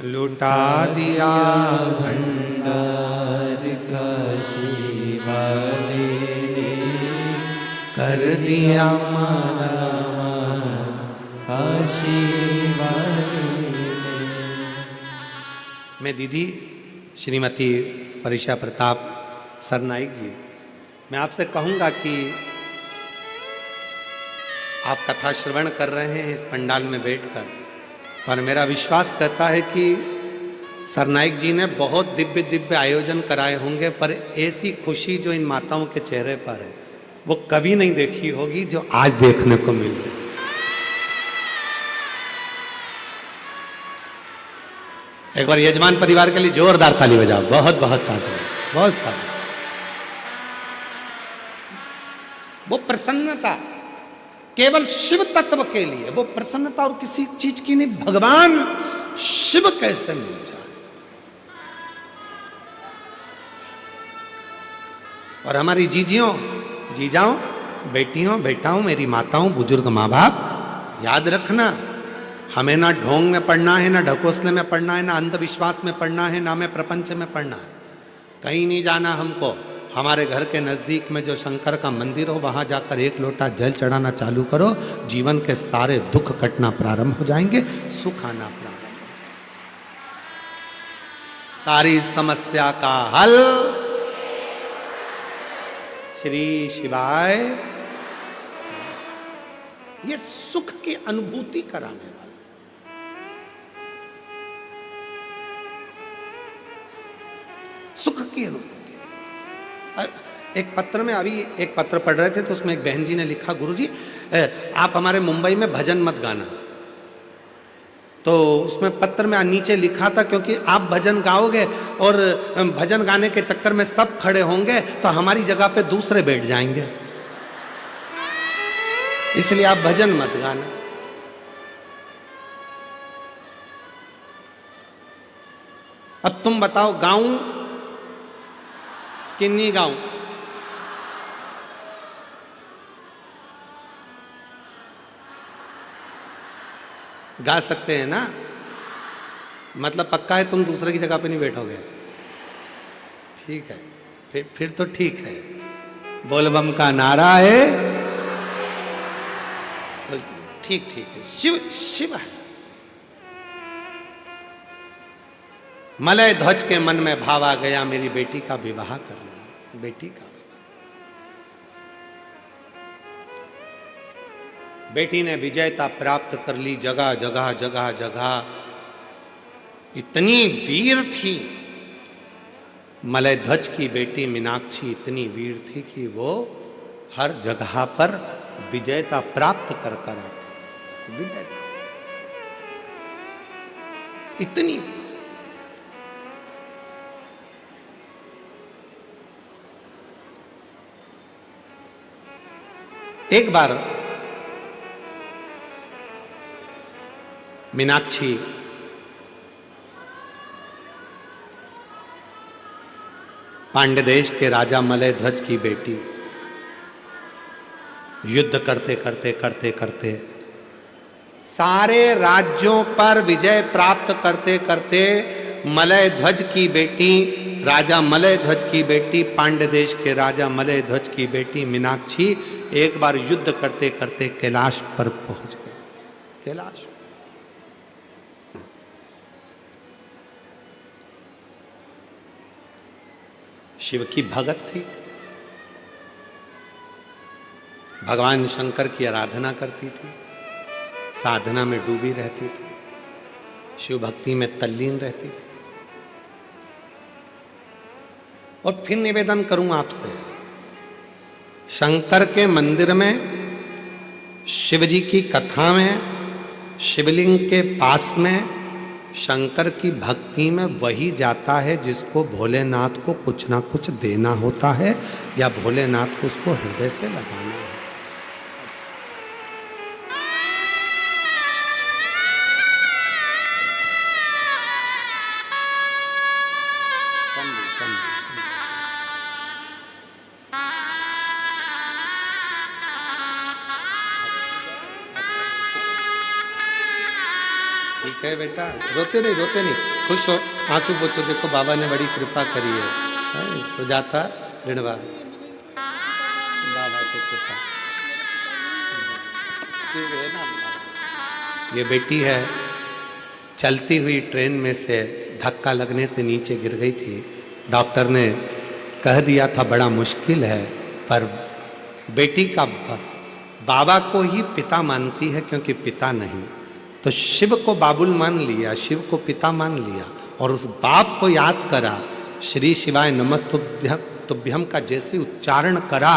लुटा दिया भंडार काशी वाले, कर दिया माला काशी वाले। मैं दीदी श्रीमती परिशा प्रताप सरनाइक जी, मैं आपसे कहूँगा कि आप कथा श्रवण कर रहे हैं इस पंडाल में बैठकर, पर मेरा विश्वास कहता है कि सरनाइक जी ने बहुत दिव्य दिव्य आयोजन कराए होंगे, पर ऐसी खुशी जो इन माताओं के चेहरे पर है वो कभी नहीं देखी होगी जो आज देखने को मिल रही। एक बार यजमान परिवार के लिए जोरदार ताली बजाओ। बहुत बहुत साधु, बहुत साधु। वो प्रसन्नता केवल शिव तत्व के लिए, वो प्रसन्नता और किसी चीज की नहीं, भगवान शिव कैसे मिल जाए। और हमारी जीजियों, जीजाओं, बेटियों, बेटाओं, मेरी माताओं, बुजुर्ग माँ बाप, याद रखना, हमें ना ढोंग में पढ़ना है, ना ढकोसले में पढ़ना है, ना अंधविश्वास में पढ़ना है, ना में प्रपंच में पढ़ना है। कहीं नहीं जाना हमको। हमारे घर के नजदीक में जो शंकर का मंदिर हो, वहां जाकर एक लोटा जल चढ़ाना चालू करो, जीवन के सारे दुख कटना प्रारंभ हो जाएंगे, सुख आना प्रारंभ हो जाएंगे। सारी समस्या का हल श्री शिवाय, ये सुख की अनुभूति कराने वाला। सुख की अनुभूति। एक पत्र में, अभी एक पत्र पढ़ रहे थे तो उसमें एक बहन जी ने लिखा, गुरुजी आप हमारे मुंबई में भजन मत गाना। तो उसमें पत्र में नीचे लिखा था, क्योंकि आप भजन गाओगे और भजन गाने के चक्कर में सब खड़े होंगे तो हमारी जगह पे दूसरे बैठ जाएंगे, इसलिए आप भजन मत गाना। अब तुम बताओ, गाऊं कि नहीं गाऊं? गा सकते हैं ना? मतलब पक्का है तुम दूसरे की जगह पे नहीं बैठोगे? ठीक है, फिर तो ठीक है। बोलबम का नारा है तो ठीक है। शिव शिव है। मलय ध्वज के मन में भाव आ गया, मेरी बेटी का विवाह करना, बेटी का विवाह। बेटी ने विजयता प्राप्त कर ली, जगह जगह जगह जगह। इतनी वीर थी मलय ध्वज की बेटी मीनाक्षी, इतनी वीर थी कि वो हर जगह पर विजयता प्राप्त कर कर आती थी। विजयता इतनी वीर। एक बार मीनाक्षी पांड्य देश के राजा मलय ध्वज की बेटी, युद्ध करते करते करते करते सारे राज्यों पर विजय प्राप्त करते करते मलय ध्वज की बेटी, राजा मलय ध्वज की बेटी, पांड्य देश के राजा मलय ध्वज की बेटी मीनाक्षी एक बार युद्ध करते करते कैलाश पर पहुंच गए। कैलाश शिव की भगत थी, भगवान शंकर की आराधना करती थी, साधना में डूबी रहती थी, शिव भक्ति में तल्लीन रहती थी। और फिर निवेदन करूं आपसे, शंकर के मंदिर में शिव जी की कथा में शिवलिंग के पास में शंकर की भक्ति में वही जाता है जिसको भोलेनाथ को कुछ ना कुछ देना होता है या भोलेनाथ को उसको हृदय से लगाना है। ठीक है बेटा, रोते नहीं, खुश हो, आंसू पोछो। देखो बाबा ने बड़ी कृपा करी है। सुजाता ऋणवा, बाबा की कृपा। ये बेटी है, चलती हुई ट्रेन में से धक्का लगने से नीचे गिर गई थी। डॉक्टर ने कह दिया था बड़ा मुश्किल है, पर बेटी का बाबा को ही पिता मानती है, क्योंकि पिता नहीं तो शिव को बाबुल मान लिया, शिव को पिता मान लिया और उस बाप को याद करा। श्री शिवाय नमस्तुभ्यम का जैसे उच्चारण करा,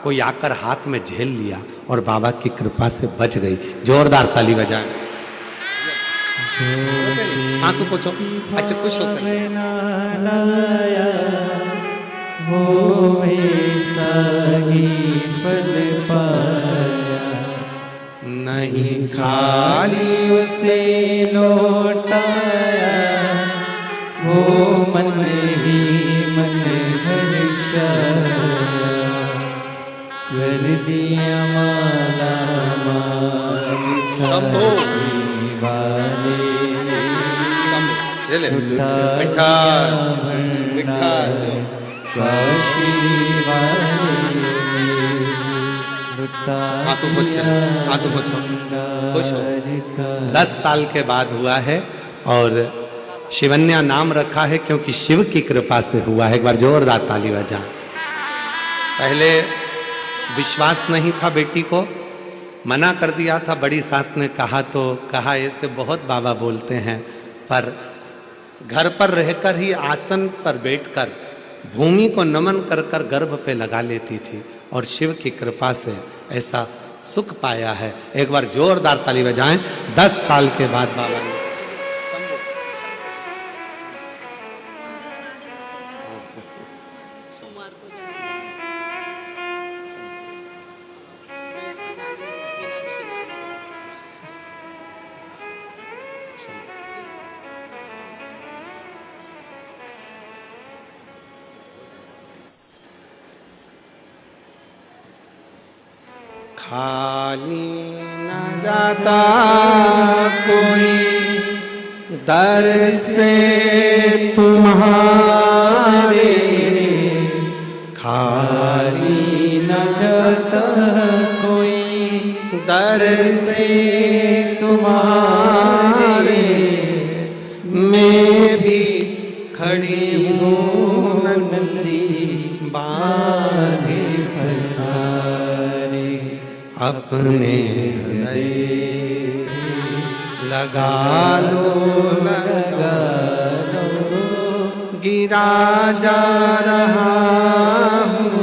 कोई आकर हाथ में झेल लिया और बाबा की कृपा से बच गई। जोरदार ताली बजाएं। आंसू पोछो। अच्छा, खुश होकर वो ऐसा ही फल पाया, नहीं खाली उसे लौटाया, वो मन ही मन हर्षा, कर दिया माला शंभो वाले, ले ले उठा विठ्ठल काशी वाले, आंसू पोंछ कर, आंसू पोंछो, खुश हो। 10 साल के बाद हुआ है और शिवन्या नाम रखा है क्योंकि शिव की कृपा से हुआ है। एक बार जोरदार ताली बजा। पहले विश्वास नहीं था, बेटी को मना कर दिया था। बड़ी सास ने कहा तो कहा ऐसे बहुत बाबा बोलते हैं, पर घर पर रहकर ही आसन पर बैठकर भूमि को नमन कर कर गर्भ पे लगा लेती थी और शिव की कृपा से ऐसा सुख पाया है। एक बार जोरदार ताली बजाएं। 10 साल के बाद बाबा ने खाली न जाता कोई दर से तुम्हारे, खाली न जाता कोई दर से तुम्हारे, मैं भी खड़ी हूँ नंदी बांधे फसारे, अपने हृदय से लगा लो गिरा जा रहा हूँ,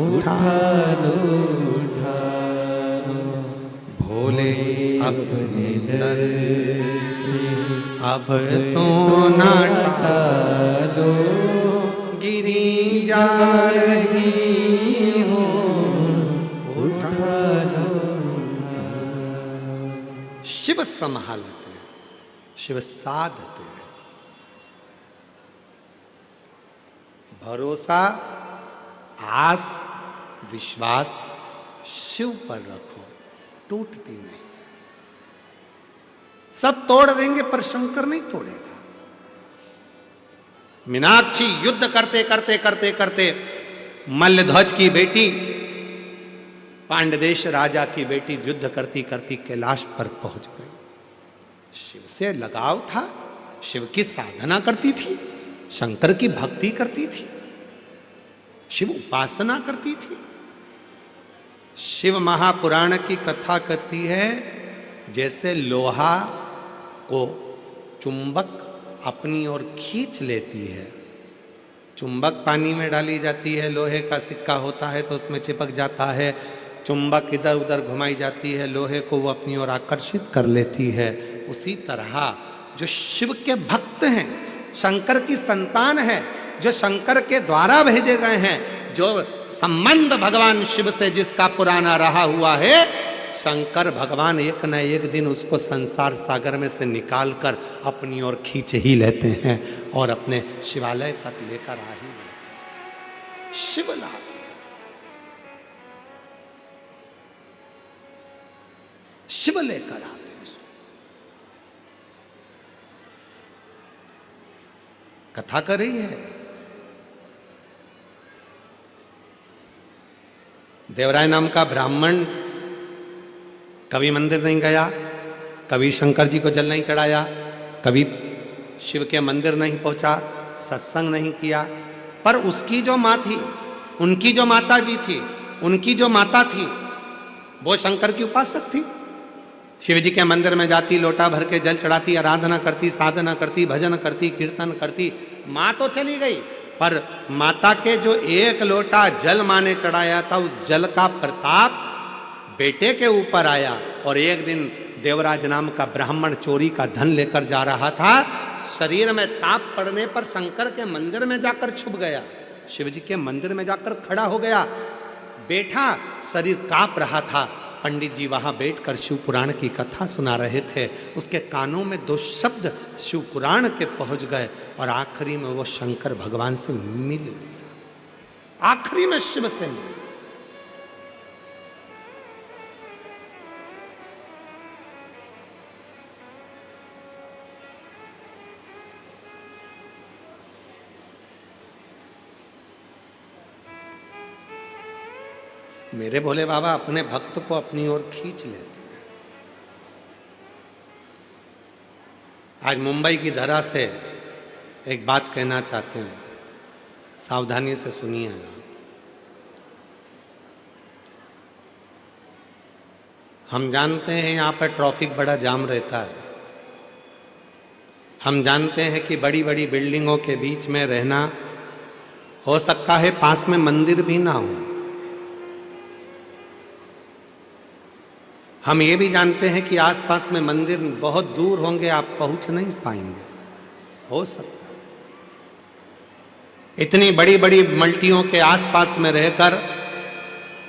उठा लो भोले अपने दर से अब तो ना टालो, गिरी जा रही हूँ, शिव संभालते हैं, शिव साधते हैं। भरोसा, आस, विश्वास शिव पर रखो, टूटती नहीं। सब तोड़ देंगे पर शंकर नहीं तोड़ेगा। मीनाक्षी युद्ध करते करते करते करते मल्लध्वज की बेटी, पांडदेश राजा की बेटी युद्ध करती करती कैलाश पर पहुंच गई। शिव से लगाव था, शिव की साधना करती थी, शंकर की भक्ति करती थी, शिव उपासना करती थी। शिव महापुराण की कथा कहती है जैसे लोहा को चुंबक अपनी ओर खींच लेती है। चुंबक पानी में डाली जाती है, लोहे का सिक्का होता है तो उसमें चिपक जाता है। चुंबक इधर उधर घुमाई जाती है, लोहे को वो अपनी ओर आकर्षित कर लेती है। उसी तरह जो शिव के भक्त हैं, शंकर की संतान है, जो शंकर के द्वारा भेजे गए हैं, जो संबंध भगवान शिव से जिसका पुराना रहा हुआ है, शंकर भगवान एक न एक दिन उसको संसार सागर में से निकाल कर अपनी ओर खींच ही लेते हैं और अपने शिवालय तक लेकर आ ही लेते हैं। शिव लाते हैं, शिव लेकर आते हैं। कथा कर रही है, देवराय नाम का ब्राह्मण कभी मंदिर नहीं गया, कभी शंकर जी को जल नहीं चढ़ाया, कभी शिव के मंदिर नहीं पहुंचा, सत्संग नहीं किया। पर उसकी जो माँ थी, उनकी जो माता जी थी, उनकी जो माता थी, वो शंकर की उपासक थी। शिव जी के मंदिर में जाती, लोटा भर के जल चढ़ाती, आराधना करती, साधना करती, भजन करती, कीर्तन करती। माँ तो चली गई, पर माता के जो एक लोटा जल माँ ने चढ़ाया था, उस जल का प्रताप बेटे के ऊपर आया। और एक दिन देवराज नाम का ब्राह्मण चोरी का धन लेकर जा रहा था, शरीर में ताप पड़ने पर शंकर के मंदिर में जाकर छुप गया, शिव जी के मंदिर में जाकर खड़ा हो गया। बैठा, शरीर कांप रहा था, पंडित जी वहां बैठकर शिव पुराण की कथा सुना रहे थे, उसके कानों में 2 शब्द शिव पुराण के पहुंच गए और आखिरी में वो शंकर भगवान से मिल लिया, आखिरी में शिव से मिल। मेरे भोले बाबा अपने भक्त को अपनी ओर खींच लेते हैं। आज मुंबई की धरा से एक बात कहना चाहते हैं, सावधानी से सुनिएगा। हम जानते हैं यहाँ पर ट्रैफिक बड़ा जाम रहता है, हम जानते हैं कि बड़ी बड़ी बिल्डिंगों के बीच में रहना, हो सकता है पास में मंदिर भी ना हो। हम ये भी जानते हैं कि आसपास में मंदिर बहुत दूर होंगे, आप पहुंच नहीं पाएंगे, हो सकता है। इतनी बड़ी बड़ी मल्टियों के आसपास में रहकर,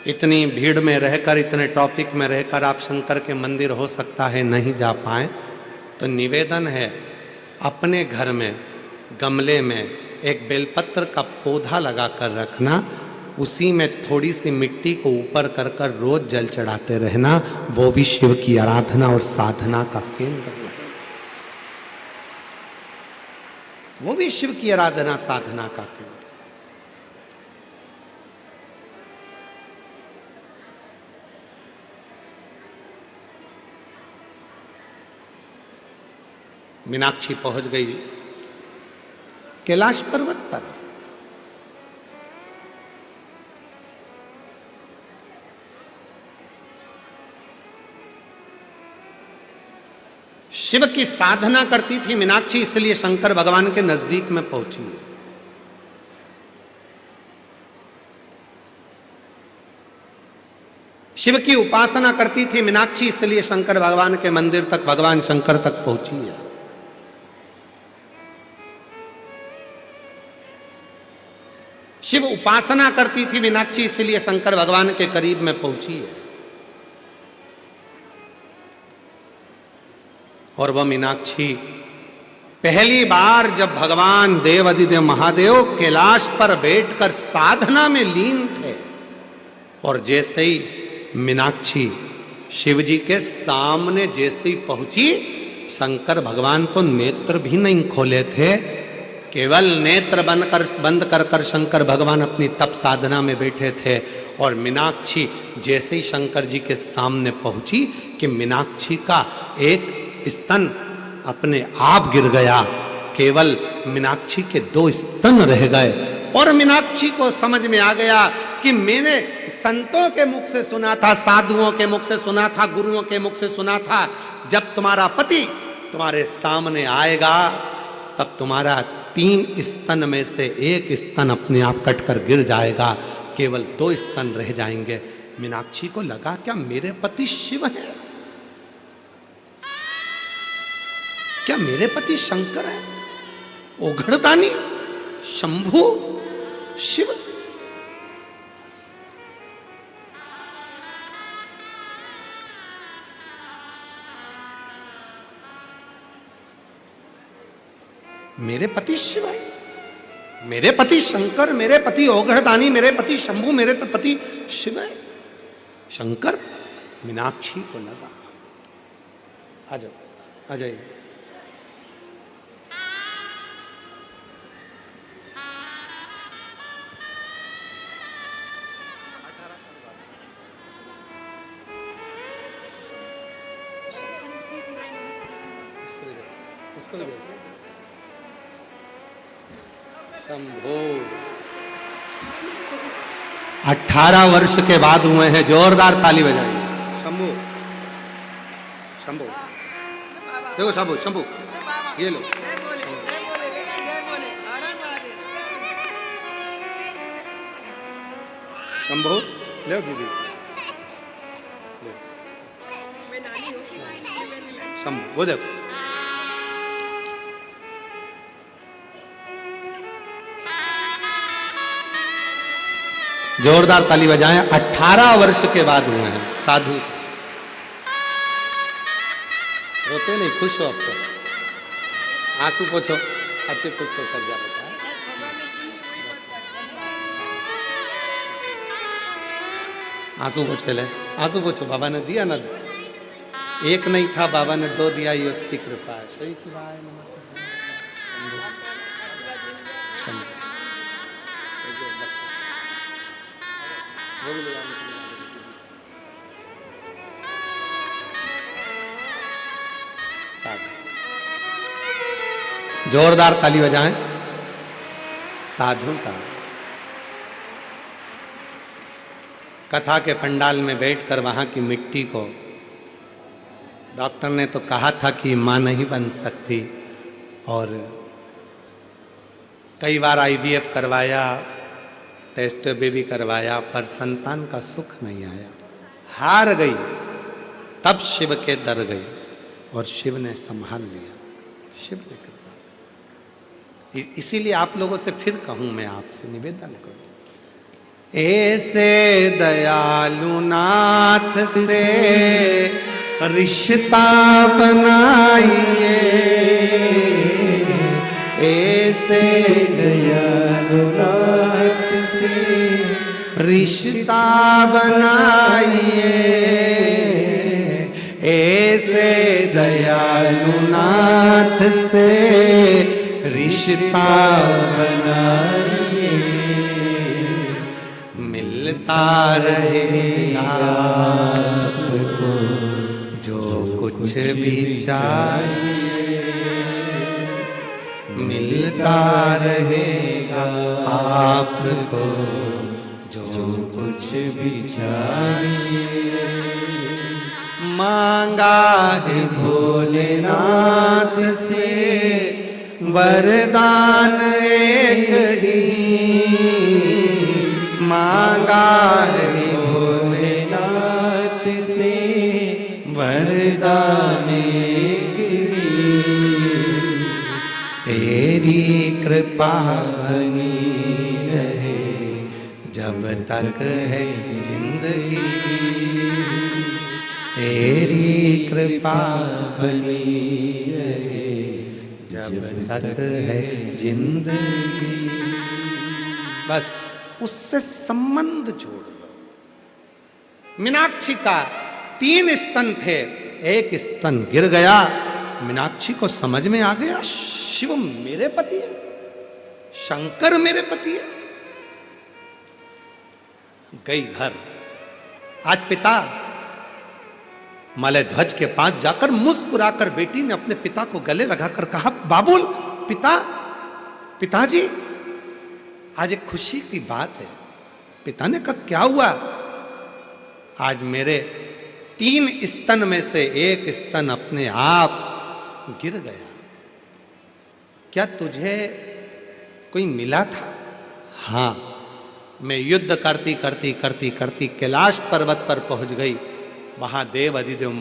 इतनी भीड़ में रहकर, इतने ट्रैफिक में रहकर आप शंकर के मंदिर हो सकता है नहीं जा पाए, तो निवेदन है अपने घर में गमले में एक बेलपत्र का पौधा लगा कर रखना, उसी में थोड़ी सी मिट्टी को ऊपर कर कर रोज जल चढ़ाते रहना, वो भी शिव की आराधना और साधना का केंद्र है। वो भी शिव की आराधना साधना का केंद्र। मीनाक्षी पहुंच गई कैलाश पर्वत पर। शिव की साधना करती थी मीनाक्षी, इसलिए शंकर भगवान के नजदीक में पहुंची है। शिव की उपासना करती थी मीनाक्षी, इसलिए शंकर भगवान के मंदिर तक, भगवान शंकर तक पहुंची है। शिव उपासना करती थी मीनाक्षी, इसलिए शंकर भगवान के करीब में पहुंची है। और वह मीनाक्षी पहली बार जब भगवान देवाधिदेव महादेव कैलाश पर बैठकर साधना में लीन थे, और जैसे ही मीनाक्षी शिव जी के सामने जैसे ही पहुंची, शंकर भगवान तो नेत्र भी नहीं खोले थे, केवल नेत्र बंद कर शंकर भगवान अपनी तप साधना में बैठे थे। और मीनाक्षी जैसे ही शंकर जी के सामने पहुंची कि मीनाक्षी का एक स्तन अपने आप गिर गया, केवल मीनाक्षी के 2 स्तन रह गए। और मीनाक्षी को समझ में आ गया कि मैंने संतों के मुख से सुना था, साधुओं के मुख से सुना था, गुरुओं के मुख से सुना था, जब तुम्हारा पति तुम्हारे सामने आएगा तब तुम्हारा 3 स्तन में से 1 स्तन अपने आप कटकर गिर जाएगा, केवल 2 स्तन रह जाएंगे। मीनाक्षी को लगा क्या मेरे पति शिव है? क्या मेरे पति शंकर है? ओघड़दानी, शंभु, शिव? मेरे पति शिव है, मेरे पति शंकर, मेरे पति ओघड़दानी, मेरे पति शंभु, मेरे तो पति शिव है, शंकर। मीनाक्षी को लगा। आ जाओ, आ जाइए। उसको भी दे। शंभो 18 वर्ष के बाद हुए हैं, जोरदार ताली बजाइए। शंभो, शंभो, देखो शंभो, शंभो, ये लो। शंभो ले दीदी, शंभो वो देखो। जोरदार ताली बजाएं। 18 वर्ष के बाद हुए हैं साधु। रोते नहीं, खुश हो अब तो। आंसू पोछो, अच्छे खुश होकर जा बेटा। आंसू पोछ पहले, आंसू पोछो। बाबा ने दिया ना, एक नहीं था बाबा ने दो दिया, ये उसकी कृपा है। सही शिवाय नमः। जोरदार ताली बजाएं साधु का। कथा के पंडाल में बैठकर वहां की मिट्टी को डॉक्टर ने तो कहा था कि मां नहीं बन सकती, और कई बार आईवीएफ करवाया, टेस्ट बेबी करवाया, पर संतान का सुख नहीं आया। हार गई, तब शिव के दर गई और शिव ने संभाल लिया। शिव ने कृपा। इसीलिए आप लोगों से फिर कहूं, मैं आपसे निवेदन करूं, ऐसे दयालु नाथ से रिश्ता बनाइए, ऐसे दयालु नाथ से रिश्ता बनाइए, ऐसे दयालु नाथ से रिश्ता बनाइए, मिलता रहेगा आपको जो कुछ भी चाहिए, मिलता रहेगा आपको जो कुछ भी चाहिए। मांगा है भोलेनाथ से वरदान एक ही, मांगा है भोलेनाथ से वरदान एक ही, तेरी कृपा बनी रहे जब तक है जिंदगी, तेरी कृपा बनी रहे जब तक है जिंदगी। बस उससे संबंध जोड़ लो। मीनाक्षी का 3 स्तन थे, एक स्तन गिर गया। मीनाक्षी को समझ में आ गया, शिव मेरे पति है, शंकर मेरे पति है। गई घर। आज पिता मलय ध्वज के पास जाकर मुस्कुराकर बेटी ने अपने पिता को गले लगाकर कहा, बाबुल, पिताजी, आज एक खुशी की बात है। पिता ने कहा, क्या हुआ? आज मेरे 3 स्तन में से एक स्तन अपने आप गिर गया। क्या तुझे कोई मिला था? हां, मैं युद्ध करती करती कैलाश पर्वत पर पहुंच गई। वहां देव अधिदेव